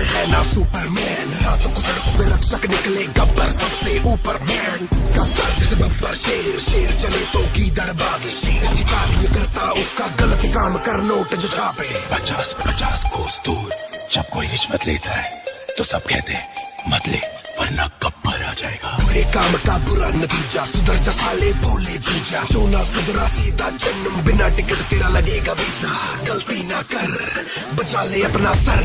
है ना सुपरमैन, रातों को सड़कों पे रक्षक निकले गब्बर सबसे ऊपर मैन। गब्बर जैसे बब्बर शेर, शेर चले तो गीदड़ बाग शेर शिकार ये करता उसका गलत काम कर नोट जो छापे। 50-50 कोस दूर जब कोई रिश्वत लेता है तो सब कहते हैं मत ले वरना गब्बर आ जाएगा। बुरे काम का बुरा नतीजा, सुधर जा साले भोले जीजा। जो ना सुधरा सीधा जन्म, बिना टिकट तेरा लगेगा वीजा। गलती ना कर बचा ले अपना सर,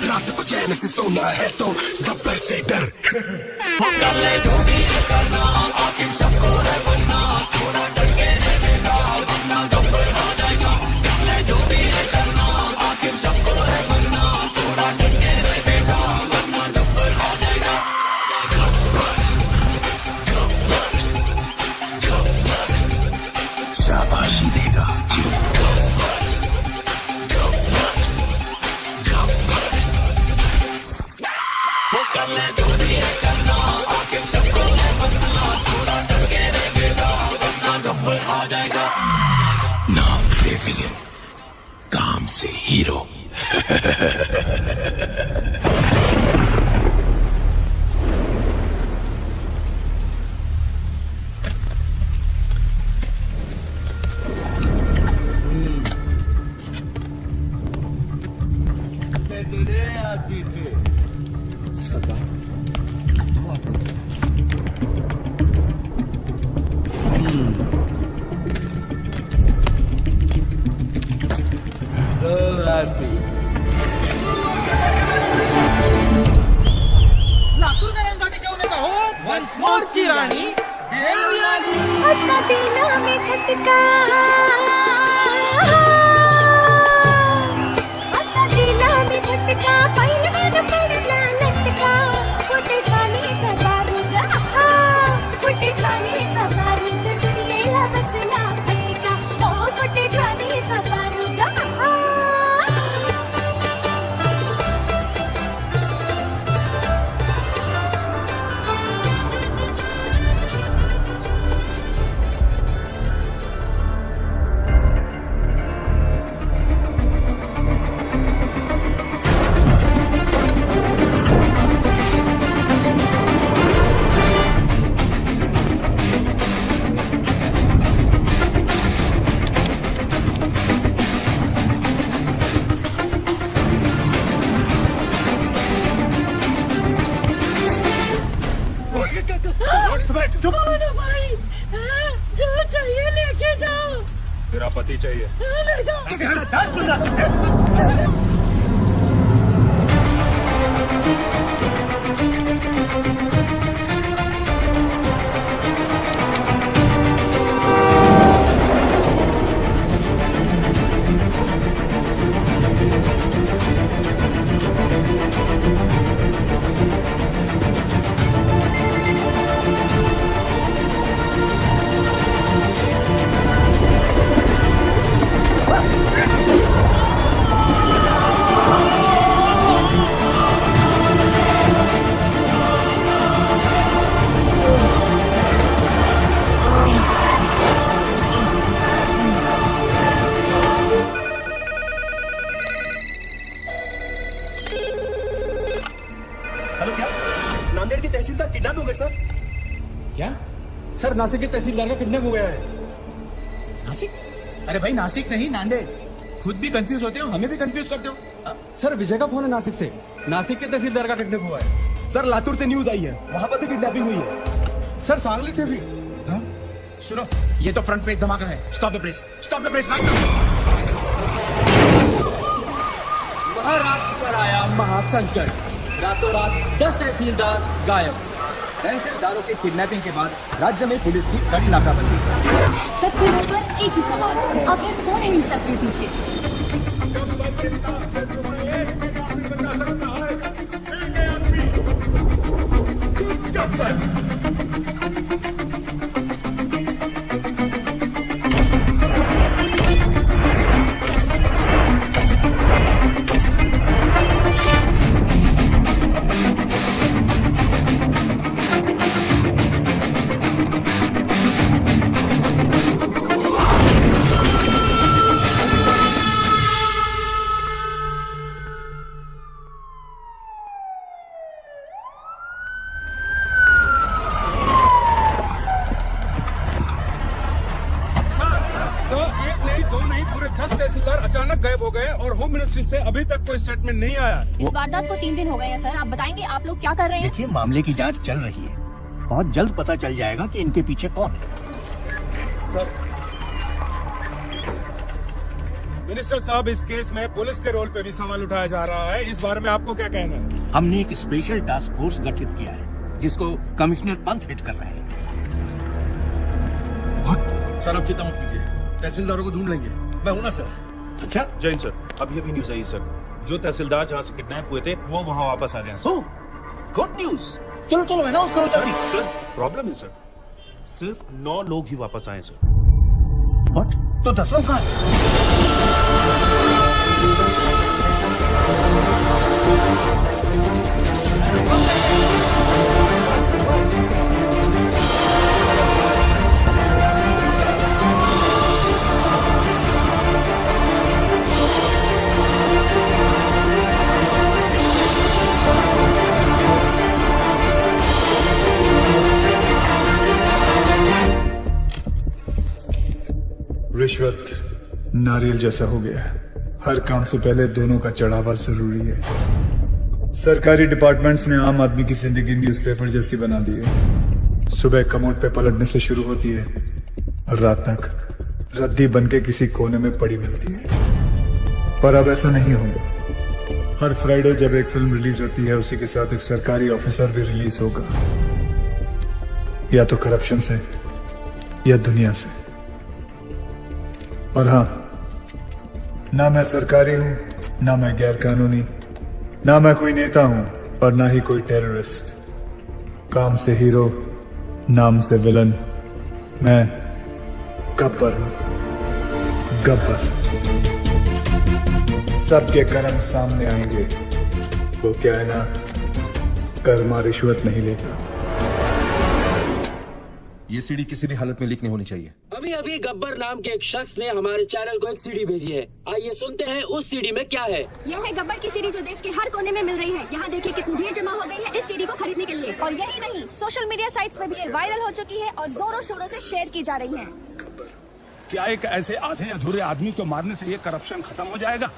रात को चैन से सोना है तो गब्बर से डर। कर ले जो भी करना, आखिर सबको है बनना, थोड़ा डर के रहेगा वरना गब्बर आ जाएगा। कर ले जो भी करना, आखिर सबको है बनना, थोड़ा डर के रहेगा वरना गब्बर आ जाएगा। शाबाशी देगा कर ले जो भी करना, आखिर सबको है बनना, थोड़ा डर के रहेगा वरना गब्बर आ जाएगा। नाम से विलेन, काम से हीरो। लातूरकरांसाठी घेऊन येत आहोत वन्स मोरची राणी देवयानी। असा दिला में झटका, असा दिला में झटका, पहिल्यानं पडला लटका, कुठे खालीचा बारूद, कुठे खालीचा बारूद, दुनियेला बसला फटका, ओ कुठे खालीचा बारूद। कौन है भाई? जो चाहिए लेके जाओ। तेरा पति चाहिए। ले जाओ। हेलो, क्या नांदेड़ के तहसीलदार किडनैप हो गए सर? क्या? सर नासिक के तहसीलदार का किडनैप हो गया है। नासिक? अरे भाई नासिक नहीं नांदेड़। खुद भी कंफ्यूज होते हो, हमें भी कंफ्यूज करते हो। सर विजय का फोन है नासिक से, नासिक के तहसीलदार का किडनैप हुआ है। सर लातूर से न्यूज आई है, वहां पर भी किडनैपिंग हुई है। सर सांगली से भी। हाँ? सुनो, ये तो फ्रंट पेज धमाका है। Stop the press, stop the press. Maharashtra पर आया महासंकट, रातों रात 10 तहसीलदार गायब। तहसीलदारों के किडनैपिंग के बाद राज्य में पुलिस की कड़ी नाकाबंदी। सबके मुंह पर एक ही सवाल, आखिर कौन है इन सबके पीछे? मिनिस्ट्री से अभी तक कोई स्टेटमेंट नहीं आया। इस वारदात को 3 दिन हो गए हैं सर। आप बताएंगे आप लोग क्या कर रहे हैं? देखिए, मामले की जांच चल रही है। बहुत जल्द पता चल जाएगा कि इनके पीछे कौन है। मिनिस्टर साहब, इस केस में पुलिस के रोल पे भी सवाल उठाया जा रहा है। इस बारे में आपको क्या कहना है? हमने एक स्पेशल टास्क फोर्स गठित किया है जिसको कमिश्नर पंत हेड कर रहे हैं। सर आप चिंता मत कीजिए, तहसीलदारों को ढूंढ लेंगे। मैं हूं ना सर। अच्छा, जैन सर, अभी न्यूज आई सर, जो तहसीलदार जहाँ से किडनैप हुए थे वो वहाँ वापस आ गए हैं सर। Good news. चलो चलो अनाउंस करो जल्दी। सर प्रॉब्लम है सर, सिर्फ 9 लोग ही वापस आए सर। व्हाट? तो 10 लोग कहाँ हैं? रिश्वत नारियल जैसा हो गया है। हर काम से पहले दोनों का चढ़ावा जरूरी है। सरकारी डिपार्टमेंट्स ने आम आदमी की जिंदगी न्यूज़पेपर जैसी बना दी है। सुबह कमोड पे पलटने से शुरू होती है और रात तक रद्दी बनके किसी कोने में पड़ी मिलती है। पर अब ऐसा नहीं होगा। हर फ्राइडे जब एक फिल्म रिलीज होती है, उसी के साथ एक सरकारी ऑफिसर भी रिलीज होगा, या तो करप्शन से या दुनिया से। और हाँ, ना मैं सरकारी हूं, ना मैं गैर कानूनी, ना मैं कोई नेता हूं और ना ही कोई टेररिस्ट। काम से हीरो, नाम से विलन। मैं गब्बर हूं, गब्बर। सबके कर्म सामने आएंगे। वो क्या है ना, कर्मा रिश्वत नहीं लेता। ये सीडी किसी भी हालत में लीक नहीं होनी चाहिए। अभी अभी गब्बर नाम के एक शख्स ने हमारे चैनल को एक सीडी भेजी है। आइए सुनते हैं उस सीडी में क्या है। यह है गब्बर की सीडी जो देश के हर कोने में मिल रही है। यहाँ देखिए कितनी भीड़ जमा हो गई है इस सीडी को खरीदने के लिए। और यही नहीं, सोशल मीडिया साइट्स पे भी ये वायरल हो चुकी है और जोरों शोरों से शेयर की जा रही है। क्या एक ऐसे आधे अधूरे आदमी को मारने से ये करप्शन खत्म हो जाएगा?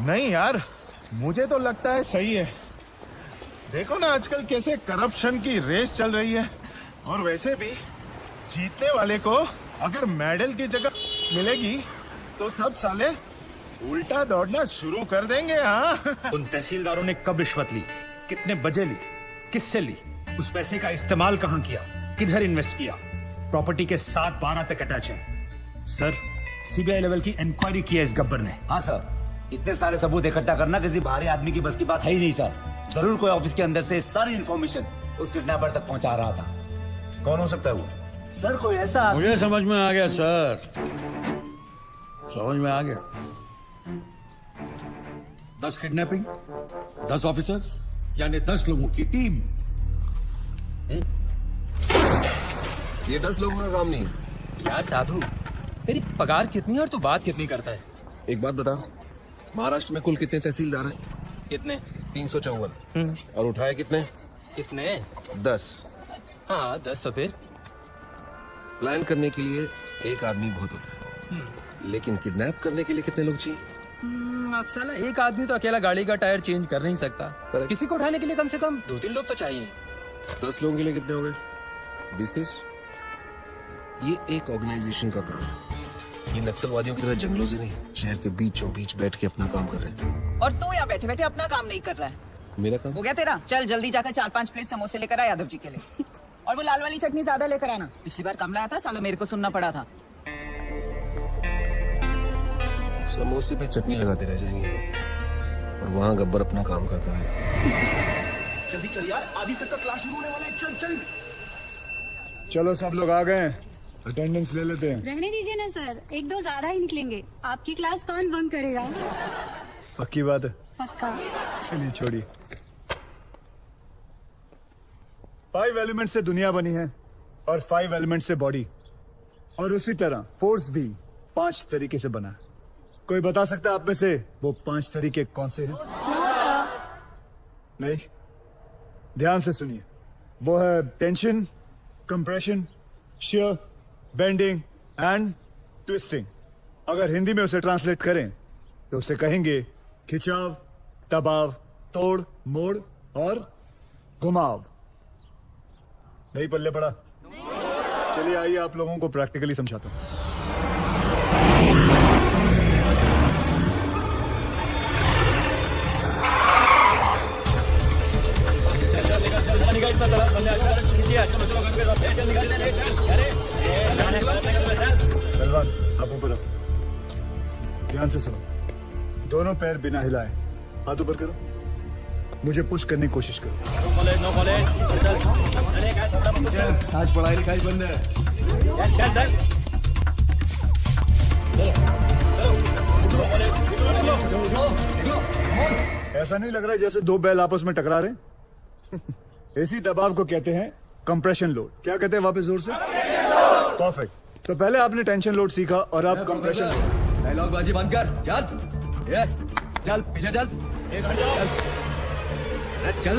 नहीं यार, मुझे तो लगता है सही है। देखो ना आजकल कैसे करप्शन की रेस चल रही है। और वैसे भी जीतने वाले को अगर मेडल की जगह मिलेगी तो सब साले उल्टा दौड़ना शुरू कर देंगे। हाँ, उन तहसीलदारों ने कब रिश्वत ली, कितने बजे ली, किससे ली, उस पैसे का इस्तेमाल कहाँ किया, किधर इन्वेस्ट किया, प्रॉपर्टी के 7-12 तक अटैच है। सर, सीबीआई लेवल की इंक्वायरी की है इस गब्बर ने। हाँ सर, इतने सारे सबूत इकट्ठा करना किसी बाहरी आदमी की बस की बात है ही नहीं सर। जरूर कोई ऑफिस के अंदर से सारी इंफॉर्मेशन उस किडनैपर तक पहुंचा रहा था। कौन हो सकता है वो? सर कोई ऐसा, मुझे समझ में आ गया सर, समझ में आ गया। 10 किडनैपिंग, 10 ऑफिसर्स, यानी 10 लोगों की टीम। ये 10 लोगों का काम नहीं है। यार साधु, तेरी पगार कितनी है और तू बात कितनी करता है? एक बात बता, महाराष्ट्र में कुल कितने तहसीलदार हैं? कितने? 354। और उठाए कितने? कितने? 10। हाँ 10। तो फिर प्लान करने के लिए एक आदमी बहुत होता है, लेकिन किडनैप करने के लिए कितने लोग चाहिए? अब साला एक आदमी तो अकेला गाड़ी का टायर चेंज कर नहीं सकता। किसी को उठाने के लिए कम से कम 2-3 लोग तो चाहिए। 10 लोगों के लिए कितने हो गए? 20-30। ये एक ऑर्गेनाइजेशन का काम है। ये नक्सलवादियों की तरह जंगलों से नहीं, शहर के बीचों बीच बैठ के अपना काम कर रहे हैं। और तू यहाँ बैठे बैठे अपना काम नहीं कर रहा है। मेरा काम हो गया तेरा? चल जल्दी जाकर 4-5 प्लेट समोसे लेकर आ यादव जी के लिए। और वो लाल वाली चटनी ज्यादा लेकर आना। पिछली बार कम लाया था, साला मेरे को सुनना पड़ा था। समोसे पे चटनी लगाते रह जाएंगे और वहाँ गब्बर अपना काम करता है। जल्दी चल यार, आधी से तक क्लास शुरू होने वाला है। चल चल। चलो सब लोग आ गए, अटेंडेंस ले लेते हैं। रहने दीजिए ना सर, 1-2 ज्यादा ही निकलेंगे। आपकी क्लास कौन बंक करेगा? पक्की बात है? पक्का। चलिए छोड़िए। 5 एलिमेंट से दुनिया बनी है और 5 एलिमेंट से बॉडी, और उसी तरह फोर्स भी 5 तरीके से बना है। कोई बता सकता है आप में से वो 5 तरीके कौन से हैं? नहीं, ध्यान से सुनिए। वो है tension, compression, shear, bending and twisting. अगर हिंदी में उसे ट्रांसलेट करें तो उसे कहेंगे खिंचाव, दबाव, तोड़, मोड़ और घुमाव। नहीं पल्ले पड़ा? चलिए आइए आप लोगों को प्रैक्टिकली समझाता हूं। पहलवान आप ऊपर आओ, ध्यान से सुनो। दोनों पैर बिना हिलाए हाथ ऊपर करो, मुझे पुश करने की कोशिश करो। आज पढ़ाई लिखाई बंद है। ऐसा नहीं लग रहा है जैसे दो बैल आपस में टकरा रहे? इसी दबाव को कहते हैं कंप्रेशन लोड। क्या कहते हैं वापस जोर से? परफेक्ट। तो पहले आपने टेंशन लोड सीखा और अब कंप्रेशन लोड। डायलॉग बाजी बंद कर, चल ये चल पीछे चल, चल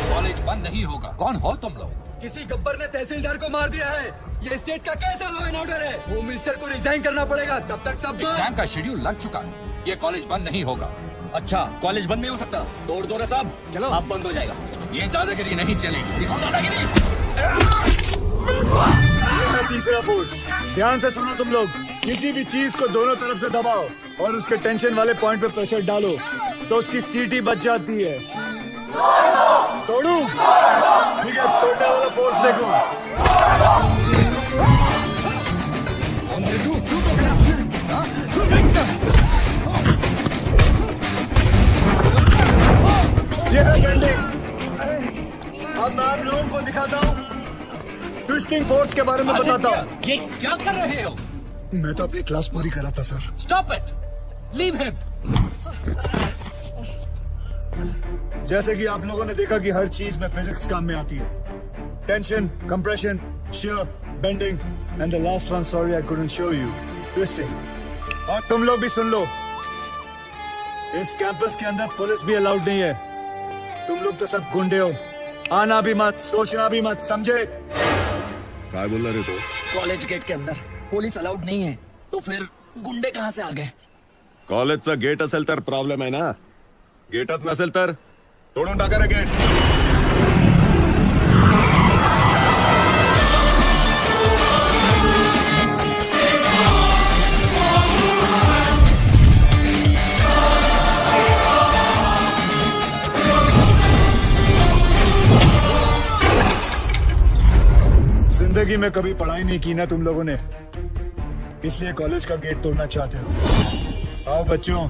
कॉलेज बंद नहीं होगा। कौन हो तुम लोग? किसी गब्बर ने तहसीलदार को मार दिया है। ये स्टेट का कैसा लॉ एंड ऑर्डर है? होम मिनिस्टर को रिजाइन करना पड़ेगा, तब तक सब एग्जाम का शेड्यूल लग चुका है। ये कॉलेज बंद नहीं होगा। अच्छा कॉलेज बंद नहीं हो सकता? तोड़ दो रे साहब, चलो आप बंद हो जाएगा। ये दादागिरी नहीं चलेगी। दिखाओ दादागिरी। तीसरा फोर्स। ध्यान से सुनो तुम लोग, किसी भी चीज को दोनों तरफ से दबाओ और उसके टेंशन वाले पॉइंट पे प्रेशर डालो तो उसकी सीटी बच जाती है। तोड़ू? ठीक है, तोड़ने वाला फोर्स देखो। ये है बेंडिंग। अब मैं आप लोगों को दिखाता हूँ, ट्विस्टिंग फोर्स के बारे में बताता हूँ। ये क्या कर रहे हो? मैं तो अपनी क्लास पूरी कर रहा था sir. Stop it, leave him. जैसे कि आप लोगों ने देखा कि हर चीज में फिजिक्स काम में आती है। Tension, compression, shear, bending and the last one, sorry I couldn't show you, twisting. और तुम लोग भी सुन लो, इस कैंपस के अंदर पुलिस भी अलाउड नहीं है। तुम लोग तो सब गुंडे हो, आना भी मत, सोचना भी मत, समझे? क्या बोल रहे तो? कॉलेज गेट के अंदर पुलिस अलाउड नहीं है, तो फिर गुंडे कहाँ से आ गए? कॉलेजचा गेट असेल तर प्रॉब्लेम आहे ना, गेटच नसेल तर तोडून टाका रे गेट. जिंदगी में कभी पढ़ाई नहीं की ना तुम लोगों ने, इसलिए कॉलेज का गेट तोड़ना चाहते हो। आओ बच्चों,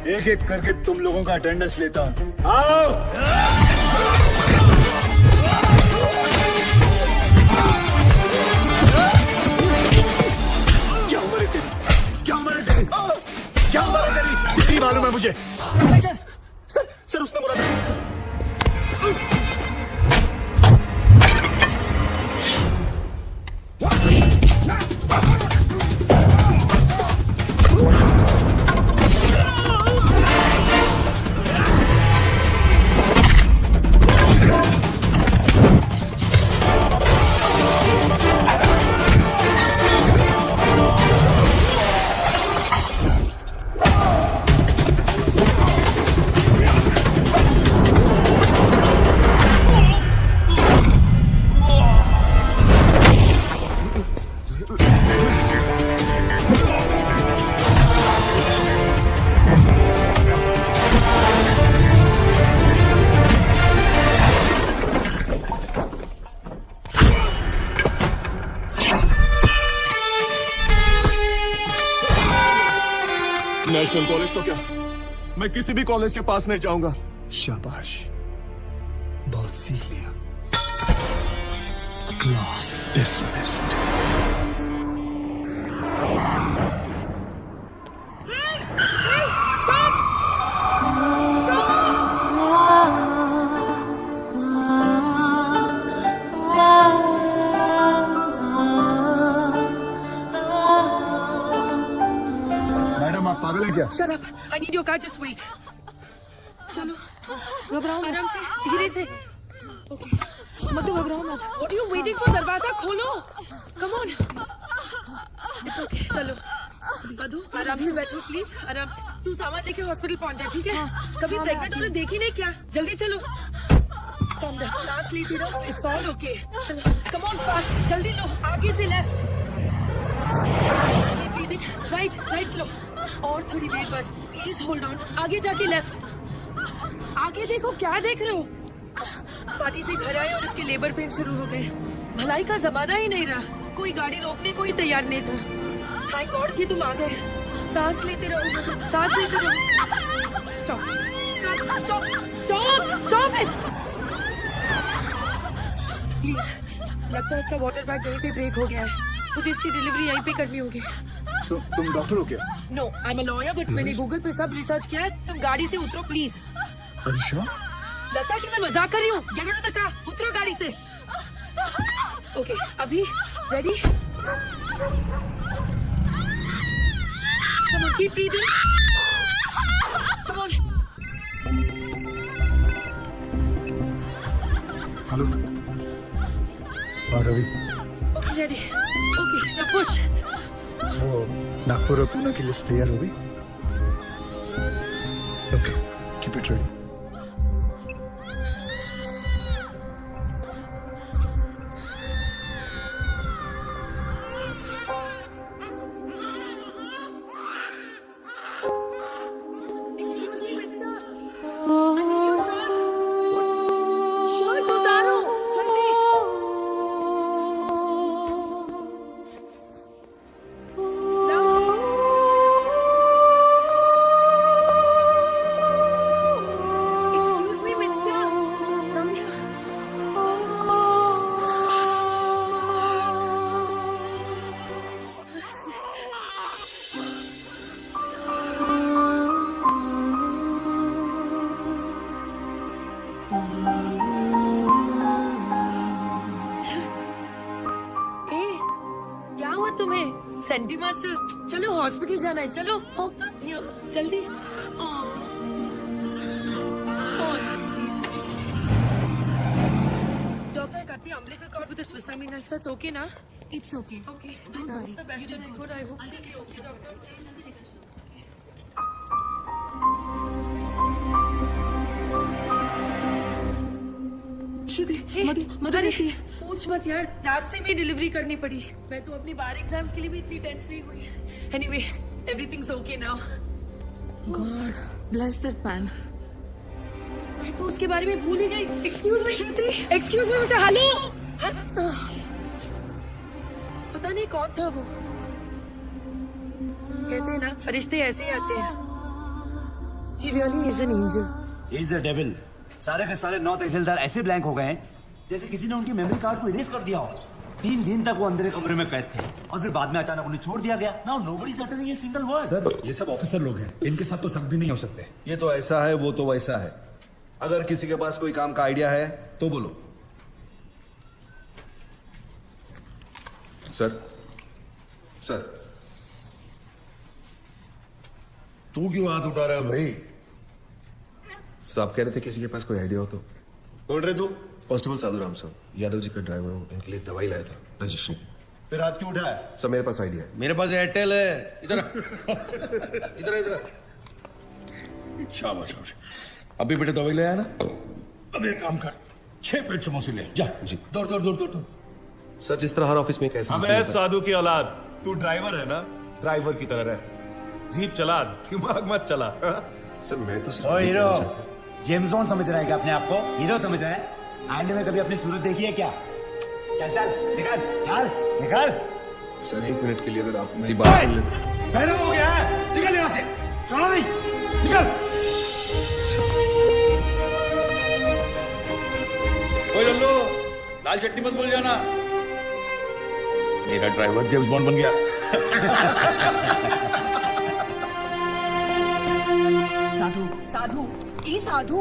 एक एक करके तुम लोगों का अटेंडेंस लेता हूं। आओ। क्या उम्र है तेरी? क्या उम्र है तेरी? क्या उम्र है तेरी? इतनी मालूम है मुझे। सर उसने बोला था। नेशनल कॉलेज तो क्या, मैं किसी भी कॉलेज के पास नहीं जाऊंगा। शाबाश, बहुत सीख लिया। Class dismissed. मैडम आप पागल हैं क्या? Shut up. I need your car. Just wait. चलो, घबराओ आराम से, धीरे से। मत तो घबराओ मत। What are you waiting for? दरवाजा खोलो। Come on. It's okay. चलो, मधु आराम से बैठो प्लीज, आराम से। तू सामान लेके हॉस्पिटल पहुंच जा, ठीक है? कभी प्रेग्नेंट होने देखी नहीं क्या? जल्दी चलो। Calm down, सांस लेती रहो, इट्स ऑल ओके। चलो कम ऑन फास्ट, जल्दी लो, आगे से लेफ्ट, राइट राइट लो, और थोड़ी देर बस, प्लीज होल्ड ऑन। आगे जाके लेफ्ट, आगे देखो, क्या देख रहे हो? पार्टी से घर आए और इसके लेबर पेन शुरू हो गए। भलाई का जमाना ही नहीं रहा, कोई गाड़ी रोकने को ही तैयार नहीं था। थैंक गॉड कि तुम आ गए। सांस लेते रहो, सांस लेते रहो। Stop stop stop stop stop it please. लगता है इसका वाटर बैग यहीं पे ब्रेक हो गया है, मुझे इसकी डिलीवरी यहीं पे करनी होगी। तुम डॉक्टर हो क्या? No, I am a lawyer, but मैंने गूगल पे सब रिसर्च किया है। तुम गाड़ी से उतरो प्लीज। अच्छा? लगता है कि मैं मजाक कर रही हूँ। Get out of the car, उतरो गाड़ी से। ओके, अभी ready? Come on, keep breathing. Come on. Hello, Ravi. Okay ready, okay now push. वो नागपुर और पुणे की लिस्ट तैयार हो गई? Okay, keep it ready. Shirt उतारो जल्दी। Excuse me, mister. Come here. ए, क्या हुआ तुम्हें? सेंटी मास्टर, चलो हॉस्पिटल जाना है, चलो जल्दी। डॉक्टर कहती है umbilical cord with a Swiss Army knife. That's okay ना? It's okay. Okay. That's the best that I could. I hope she'll be okay, doctor. श्रुति, मधु ऐसी पूछ मत यार, रास्ते में डिलीवरी करनी पड़ी। मैं तो अपनी बार एग्जाम्स के लिए भी इतनी टेंस नहीं हुई। Anyway, everything's okay now. God bless that man. मैं तो उसके बारे में भूल ही गई। एक्सक्यूज मी श्रुति, एक्सक्यूज मी मुझे। हेलो, पता नहीं कौन था वो। कहते हैं ना, फरिश्ते ऐसे ही आते हैं। He really is an angel. He is a devil. सारे के सारे 9 तहसीलदार ऐसे ब्लैंक हो गए हैं जैसे किसी ने उनकी मेमोरी कार्ड को इरेज कर दिया हो। 3 दिन तक वो अंदर कमरे में कैद थे और फिर बाद में अचानक उन्हें छोड़ दिया गया। Now nobody is uttering a single word. Sir, ये सब ऑफिसर लोग हैं, इनके साथ तो सब भी नहीं हो सकते। ये तो ऐसा है, वो तो वैसा है। अगर किसी के पास कोई काम का आइडिया है तो बोलो। सर, सर, तू क्यों हाथ उठा रहा है भाई? साहब कह रहे थे किसी के पास कोई आइडिया हो तो। बोल रहे तू? कांस्टेबल साधु राम साहब, यादव जी का ड्राइवर हूँ, इनके लिए दवाई लाया था रजिस्ट्रेशन। फिर हाथ क्यों उठाया? सर मेरे पास आइडिया है। मेरे पास एयरटेल है। इधर इधर इधर। शाबाश शाबाश। अभी बेटे दवाई ले आया ना? अब एक काम कर, 6 प्लेट समोसे ले जा। जी। दौड़ दौड़ दौड़ दौड़। सर जिस तरह हर ऑफिस में कैसे अबे साधु की औलाद, तू ड्राइवर है ना? ड्राइवर की तरह रह, जीप चला, दिमाग मत चला। सर मैं तो ओ हीरो, जेम्स बॉन्ड समझ रहा है क्या अपने आप को? हीरो समझ रहा है? आईने में कभी अपनी सूरत देखी है क्या? चल चल निकल, चल निकल। सर 1 मिनट के लिए अगर आप मेरी बात सुन लें। पहले हो गया है, निकल यहाँ से। सुनो नहीं, निकल। कोई लल्लू, लाल चटनी मत भूल जाना। मेरा ड्राइवर जेम्स बॉन्ड बन गया। साधु, साधु, ए साधु,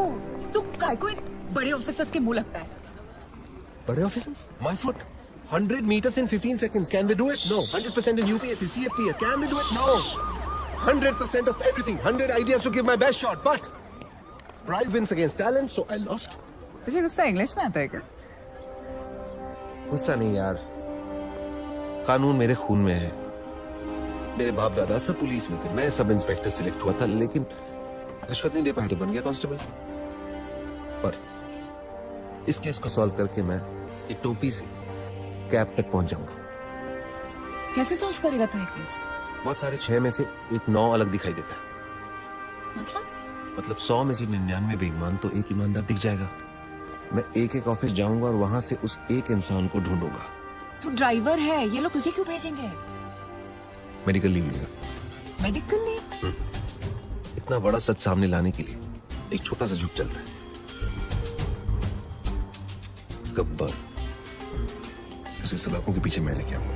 तू काय को एक बड़े ऑफिसर्स के मुंह लगता है। बड़े officers? My foot. 100 meters in 15 seconds. Can they do it? No. 100% in UPSC, CFP. Can they do it? No. 100% of everything. 100 ideas to give my best shot. But pride wins against talent, so I lost. तुझे गुस्सा English में आता है क्या? गुस्सा नहीं यार, कानून मेरे खून में है। मेरे बाप दादा सब पुलिस में थे, मैं सब इंस्पेक्टर सिलेक्ट हुआ था, लेकिन रिश्वत नहीं दे पाया तो बन गया कांस्टेबल। पर इस केस को सॉल्व करके मैं एक टोपी से कैप तक पहुंच जाऊंगा। कैसे सॉल्व करेगा तू ये केस? बहुत सारे 6 में से एक 9 अलग दिखाई देता है। मतलब 100 में से 99 बेईमान तो एक ईमानदार दिख जाएगा। मैं एक ऑफिस जाऊंगा और वहां से उस एक इंसान को ढूंढूंगा। तू ड्राइवर है, ये लोग तुझे क्यों भेजेंगे? मेडिकल लीव लेगा। Medical leave? इतना बड़ा सच सामने लाने के लिए एक छोटा सा झुक चलता है। गब्बर, उसे सलाखों के पीछे मैं लेके आऊंगा।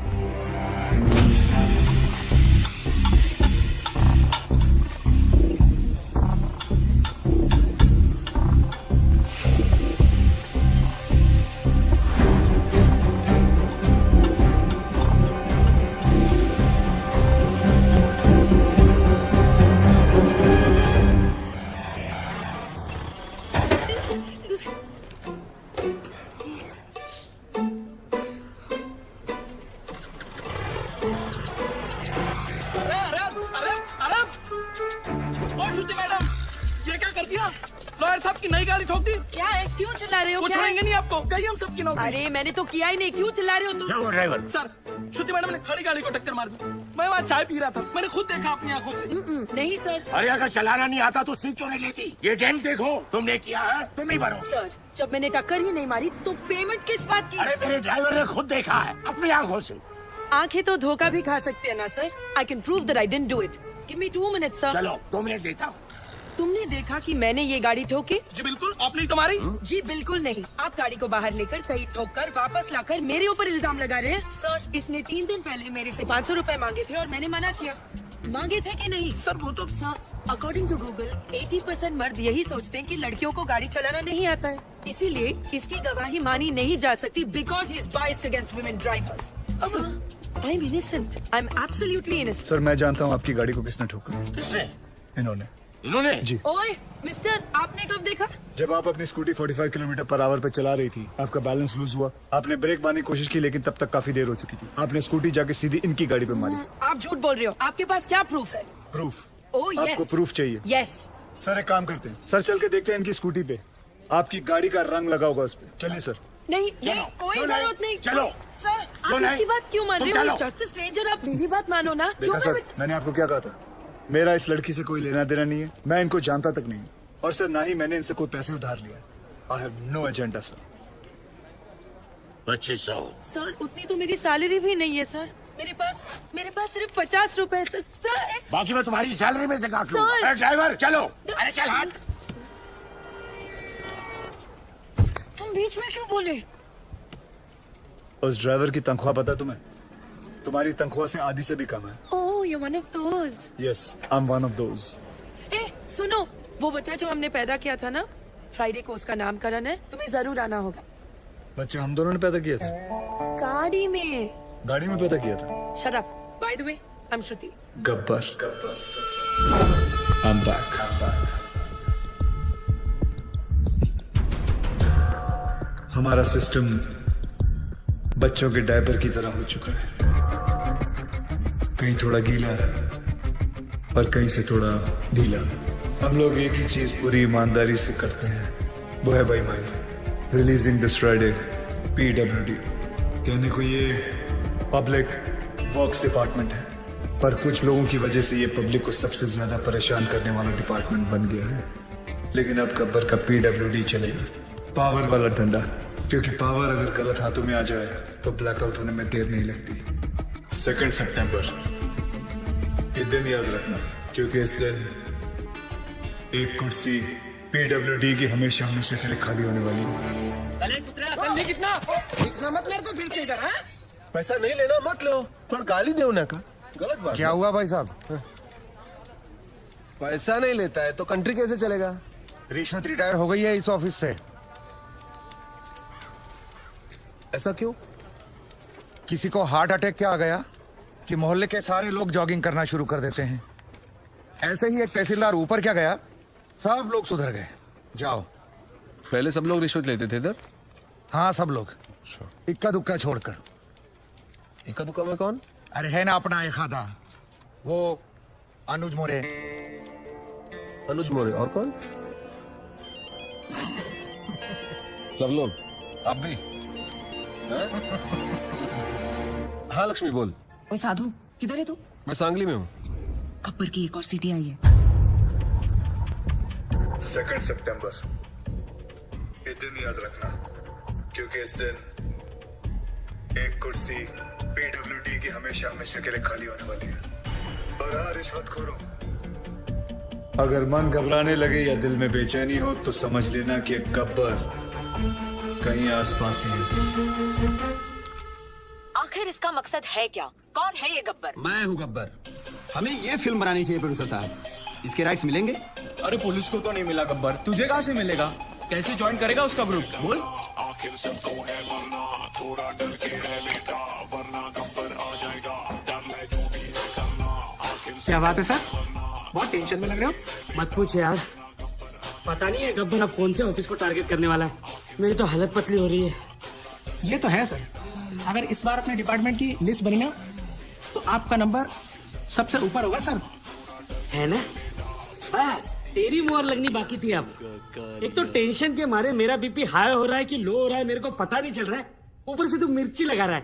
अरे मैंने तो किया ही नहीं, क्यों चिल्ला रहे हो तुम? क्या हुआ ड्राइवर? सर, श्रुति मैडम ने खड़ी गाड़ी को टक्कर मार दी। मैं वहाँ चाय पी रहा था, मैंने खुद देखा अपनी आंखों से। नहीं सर। अरे अगर चलाना नहीं आता तो सीट क्यों नहीं लेती? ये डेंट देखो, तुमने किया है, तुम ही भरो। सर, जब मैंने टक्कर ही नहीं मारी तो पेमेंट किस बात की? अरे मेरे ड्राइवर ने खुद देखा है अपनी आंखों से। आंखें तो धोखा भी खा सकते हैं ना sir. I can prove that I didn't do it. Give me 2 minutes sir. चलो 2 मिनट देता हूँ। तुमने देखा कि मैंने ये गाड़ी ठोकी? जी बिल्कुल, आपने तुम्हारी? जी बिल्कुल नहीं। आप गाड़ी को बाहर लेकर कहीं ठोककर वापस लाकर मेरे ऊपर इल्जाम लगा रहे हैं। सर, इसने 3 दिन पहले मेरे से 500 रुपए मांगे थे और मैंने मना किया। मांगे थे कि नहीं? सर वो तो सर, अकॉर्डिंग टू गूगल 80% मर्द यही सोचते हैं कि लड़कियों को गाड़ी चलाना नहीं आता है, इसीलिए इसकी गवाही मानी नहीं जा सकती because he is biased against women drivers. I am innocent, I am absolutely innocent. Sir, मैं जानता हूँ आपकी गाड़ी को किसने ठोका। किसने? इन्होंने जी। ओए मिस्टर, आपने कब देखा? जब आप अपनी स्कूटी 45 किलोमीटर पर आवर पे चला रही थी, आपका बैलेंस लूज हुआ, आपने ब्रेक मारने की कोशिश की लेकिन तब तक काफी देर हो चुकी थी। आपने स्कूटी जाके सीधी इनकी गाड़ी पे मारी। आप झूठ बोल रहे हो। आपके पास क्या प्रूफ है? प्रूफ? Oh yes. आपको प्रूफ चाहिए? यस। सर, एक काम करते हैं, सर चल के देखते हैं इनकी स्कूटी पे आपकी गाड़ी का रंग लगा होगा उस पे। चलिए सर। नहीं नहीं, कोई जरूरत नहीं। चलो सर, आप इसकी बात क्यों मान रहे हो? जस्ट स्ट्रेंजर, आप मेरी बात मानो ना। देखा सर, मैंने आपको क्या कहा था? मेरा इस लड़की से कोई लेना देना नहीं है, मैं इनको जानता तक नहीं, और सर ना ही मैंने इनसे कोई पैसे उधार लिया। I have no agenda sir. 2500। Sir, उतनी तो मेरी सैलरी भी नहीं है सर। मेरे पास सिर्फ 50 रुपए सर। बाकी मैं तुम्हारी सैलरी में से काट लूंगा। सर। अरे ड्राइवर चलो। अरे चल हट। तुम बीच में क्यों बोले? उस ड्राइवर की तनख्वाह पता तुम्हें? तुम्हारी तनख्वाह से आधी से भी कम है। ओह, you're one of those. Yes, I'm one of those. सुनो, वो बच्चा जो हमने पैदा किया था ना, फ्राइडे को उसका नामकरण है, तुम्हें जरूर आना होगा। बच्चा हम दोनों ने पैदा किया था? गाड़ी में। गाड़ी में पैदा किया था? Shut up. By the way, I'm Shruti. Gabbar. I'm back. हमारा सिस्टम बच्चों के डायपर की तरह हो चुका है, कहीं थोड़ा गीला और कहीं से थोड़ा ढीला। हम लोग एक ही चीज पूरी ईमानदारी से करते हैं, वो है बेईमानी। Releasing this Friday PWD। कहने को ये पब्लिक वर्क्स डिपार्टमेंट है, पर कुछ लोगों की वजह से ये पब्लिक को सबसे ज्यादा परेशान करने वाला डिपार्टमेंट बन गया है। लेकिन अब गब्बर का PWD चलेगा, पावर वाला डंडा, क्योंकि पावर अगर गलत हाथों में आ जाए तो ब्लैकआउट होने में देर नहीं लगती। 2 सितंबर, ये दिन याद रखना, क्योंकि इस दिन एक कुर्सी PWD की हमेशा हमेशा के लिए खाली होने वाली है। कितना मत मेरे को फिर से इधर, हाँ? पैसा नहीं लेना मत लो, पर गाली दे उन्हें का गलत बात। क्या हुआ भाई साहब? पैसा नहीं लेता है तो कंट्री कैसे चलेगा? रिश्वत रिटायर हो गई है इस ऑफिस से। ऐसा क्यों? किसी को हार्ट अटैक क्या आ गया कि मोहल्ले के सारे लोग जॉगिंग करना शुरू कर देते हैं। ऐसे ही एक तहसीलदार ऊपर क्या गया, सब लोग सुधर गए। जाओ। पहले सब लोग रिश्वत लेते थे इधर? हाँ, सब लोग, इक्का दुक्का छोड़कर। इक्का दुक्का में कौन? अरे है ना अपना एक आधा, वो अनुज मोरे। अनुज मोरे और कौन? सब लोग। आप भी? हाँ लक्ष्मी बोल। ओए साधु, किधर है तू? मैं सांगली में हूँ। गब्बर की एक और सीडी आई है। 2 सितंबर, ये दिन याद रखना, क्योंकि इस दिन एक कुर्सी पीडब्ल्यूडी की हमेशा हमेशा के लिए खाली होने वाली है। और हाँ रिश्वतखोरों, अगर मन घबराने लगे या दिल में बेचैनी हो तो समझ लेना कि गब्बर कहीं आसपास ही है। आखिर इसका मकसद है क्या? कौन है ये गब्बर? मैं हूँ गब्बर। हमें ये फिल्म बनानी चाहिए प्रोड्यूसर साहब। इसके राइट्स मिलेंगे? अरे पुलिस को तो नहीं मिला गब्बर, तुझे कहाँ से मिलेगा? कैसे ज्वाइन करेगा उसका ग्रुप? बोल। क्या बात है सर? बहुत टेंशन में लग रहे हो। मत पूछ यार, पता नहीं है गब्बर अब कौन से ऑफिस को टारगेट करने वाला है। मेरी तो हालत पतली हो रही है। ये तो है सर, अगर इस बार अपने डिपार्टमेंट की लिस्ट बनी ना तो आपका नंबर सबसे ऊपर होगा सर। है ना? बस तेरी मुहर लगनी बाकी थी अब। एक तो टेंशन के मारे मेरा बीपी हाई हो रहा है कि लो हो रहा है मेरे को पता नहीं चल रहा है। ऊपर से तू मिर्ची लगा रहा है।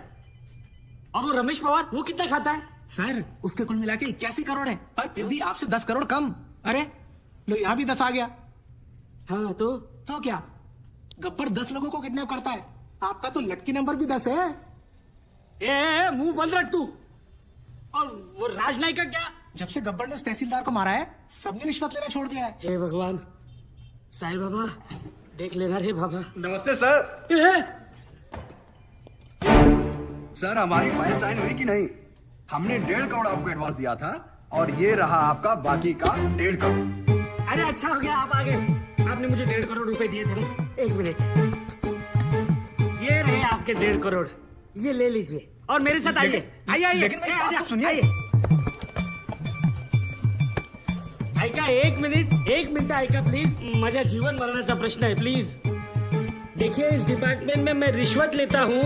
और वो रमेश पवार, वो कितना खाता है? सर उसके कुल मिला के 81 करोड़ है, पर फिर भी आपसे 10 करोड़ कम। अरे लो यहाँ भी 10 आ गया। हाँ तो क्या गब्बर 10 लोगों को किडनैप करता है? आपका तो लकी नंबर भी 10 है। ए मुंह बंद रख तू। और वो राजनायक का क्या? जब से गब्बर ने उस तहसीलदार को मारा है सबने रिश्वत लेना छोड़ दिया है। हे भगवान, साईं बाबा देख लेना रे बाबा। नमस्ते सर। सर हमारी फाइल साइन हुई कि नहीं? हमने 1.5 करोड़ आपको एडवांस दिया था और ये रहा आपका बाकी का 1.5 करोड़। अरे अच्छा हो गया आप आ गए। आपने मुझे 1.5 करोड़ रुपए दिए थे ना। एक मिनट, ये रहे आपके 1.5 करोड़, ये ले लीजिए और मेरे साथ आइए। आइए लेकिन मेरी बात तो सुनिए। ऐका एक मिनिट ऐका प्लीज। माझ्या जीवन मरणाचा प्रश्न है प्लीज। देखिए इस डिपार्टमेंट में मैं रिश्वत लेता हूँ,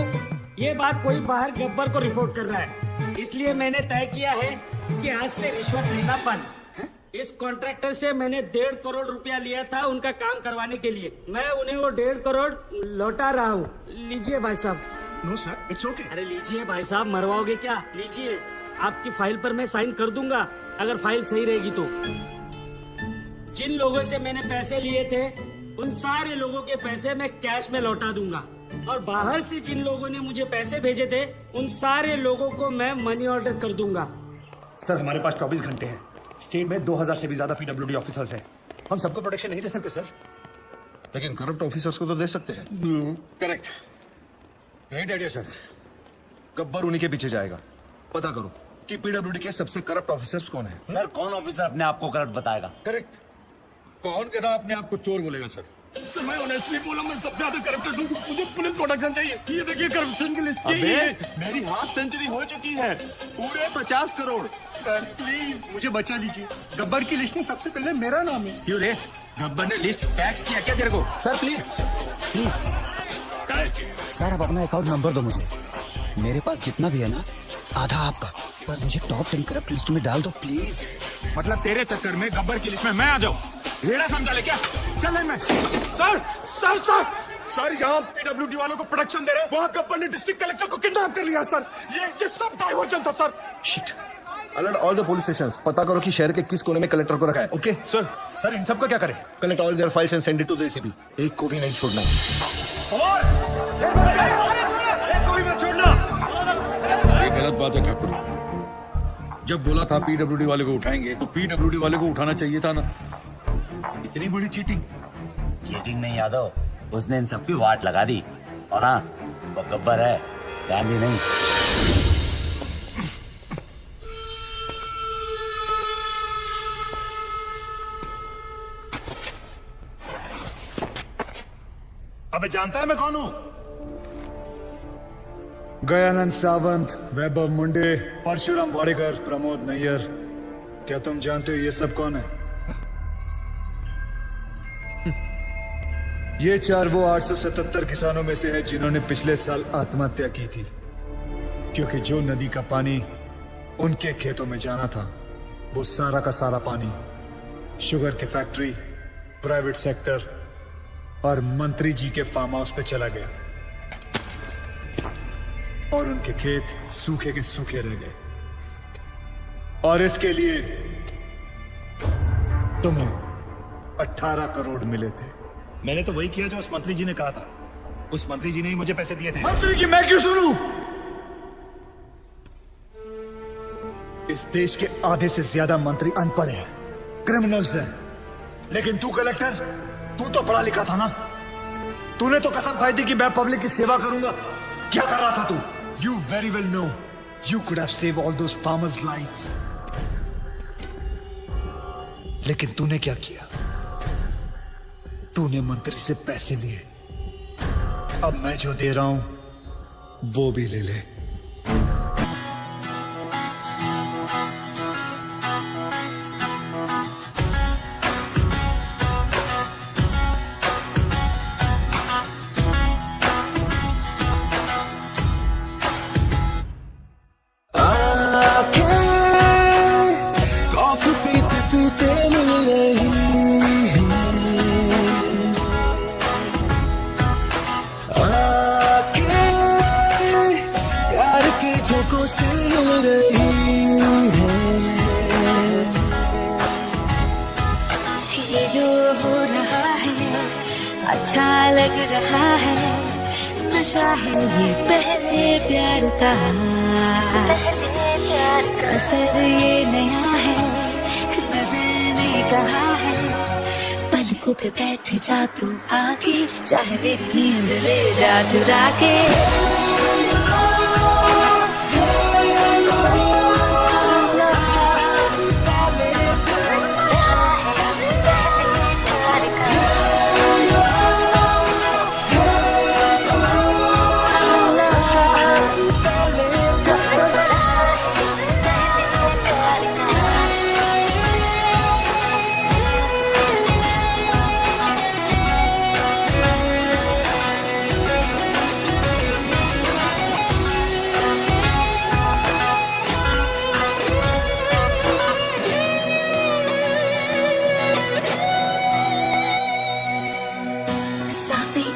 ये बात कोई बाहर गब्बर को रिपोर्ट कर रहा है, इसलिए मैंने तय किया है कि आज से रिश्वत लेना बंद। इस कॉन्ट्रैक्टर से मैंने 1.5 करोड़ रुपया लिया था उनका काम करवाने के लिए। मैं उन्हें वो 1.5 करोड़ लौटा रहा हूँ। लीजिए भाई साहब। No sir it's okay. अरे लीजिए भाई साहब, मरवाओगे क्या? लीजिए, आपकी फाइल पर मैं साइन कर दूंगा अगर फाइल सही रहेगी तो। जिन लोगों से मैंने पैसे लिए थे उन सारे लोगों के पैसे मैं कैश में लौटा दूंगा, और बाहर से जिन लोगों ने मुझे पैसे भेजे थे उन सारे लोगों को मैं मनी ऑर्डर कर दूंगा। सर हमारे पास 24 घंटे हैं। स्टेट में 2000 से भी ज्यादा पीडब्ल्यूडी ऑफिसर्स हैं। हम सबको प्रोटेक्शन नहीं दे सकते सर। लेकिन करप्ट ऑफिसर्स को तो दे सकते हैं। Correct, great idea sir. Gabbar उन्हीं के पीछे जाएगा। पता करो कि पीडब्ल्यूडी के सबसे करप्ट ऑफिसर्स कौन है। सर कौन ऑफिसर अपने आप को करप्ट बताएगा? करेक्ट, कौन कहता अपने आप को चोर बोलेगा सर? सर मैं ऑनेस्टली बोला, मैं सबसे ज्यादा करप्टेड हूँ। मुझे पुलिस प्रोटेक्शन चाहिए। ये देखिए करप्शन की लिस्ट। मेरी हाफ सेंचुरी हो चुकी है, पूरे 50 करोड़। सर प्लीज मुझे बचा लीजिए, गब्बर की लिस्ट में सबसे पहले मेरा नाम है। क्यों रे, गब्बर ने लिस्ट टैक्स किया क्या तेरे को? सर प्लीज सर आप अपना अकाउंट नंबर दो मुझे। मेरे पास जितना भी है ना आधा आपका, पर मुझे टॉप 10 करप्ट लिस्ट में डाल दो प्लीज। मतलब तेरे चक्कर में गब्बर की लिस्ट में मैं आ जाऊँ? रेड़ा समझा ले क्या? चल मैं सर यहाँ पीडब्ल्यूडी वालों को प्रोटेक्शन दे रहे हैं, वहाँ गब्बर ने डिस्ट्रिक्ट कलेक्टर को किडनैप कर लिया सर। ये सब डाइवर्जन था sir. Shit. Alert all the police stations. पता करो कि शहर के किस कोने में कलेक्टर को रखा है। ओके सर इन सब का क्या करें? Collect all their files and send it to the ACP. एक को भी नहीं छोड़ना। और एक को भी मत छोड़ना। ये गलत बात है ठाकुर। जब बोला था पीडब्ल्यूडी वाले को उठाएंगे तो पीडब्ल्यूडी वाले को उठाना चाहिए था ना। इतनी बड़ी चीटिंग नहीं यादव, उसने इन सबकी वाट लगा दी। और हाँ वो गब्बर है, गांधी नहीं। अबे जानता है मैं कौन हूँ? गयानंद सावंत, वैभव मुंडे, परशुराम वाडेकर, प्रमोद नैयर। क्या तुम जानते हो ये सब कौन है? ये 4 वो 877 किसानों में से हैं जिन्होंने पिछले साल आत्महत्या की थी, क्योंकि जो नदी का पानी उनके खेतों में जाना था वो सारा का सारा पानी शुगर के फैक्ट्री, प्राइवेट सेक्टर और मंत्री जी के फार्म हाउस पे चला गया और उनके खेत सूखे के सूखे रह गए। और इसके लिए तुम्हें 18 करोड़ मिले थे। मैंने तो वही किया जो उस मंत्री जी ने कहा था। उस मंत्री जी ने ही मुझे पैसे दिए थे। मंत्री की मैं क्यों सुनूं? इस देश के आधे से ज्यादा मंत्री अनपढ़ हैं, क्रिमिनल्स हैं। लेकिन तू कलेक्टर, तू तो पढ़ा लिखा था ना। तूने तो कसम खाई थी कि मैं पब्लिक की सेवा करूंगा। क्या कर रहा था तू? You very well know you could have save all those farmers lives. लेकिन तूने क्या किया? तूने मंत्री से पैसे लिए। अब मैं जो दे रहा हूं वो भी ले ले। कॉफी पीते पीते मिल रही है, आके प्यार के झोंकों से हिल रही है। ये जो हो रहा है अच्छा लग रहा है, नशा है ये पहले प्यार का। असर ये नया है, नजर ने कहा है। पलकों पे बैठ जा तू आके, चाहे मेरी नींद ले जा चुरा के।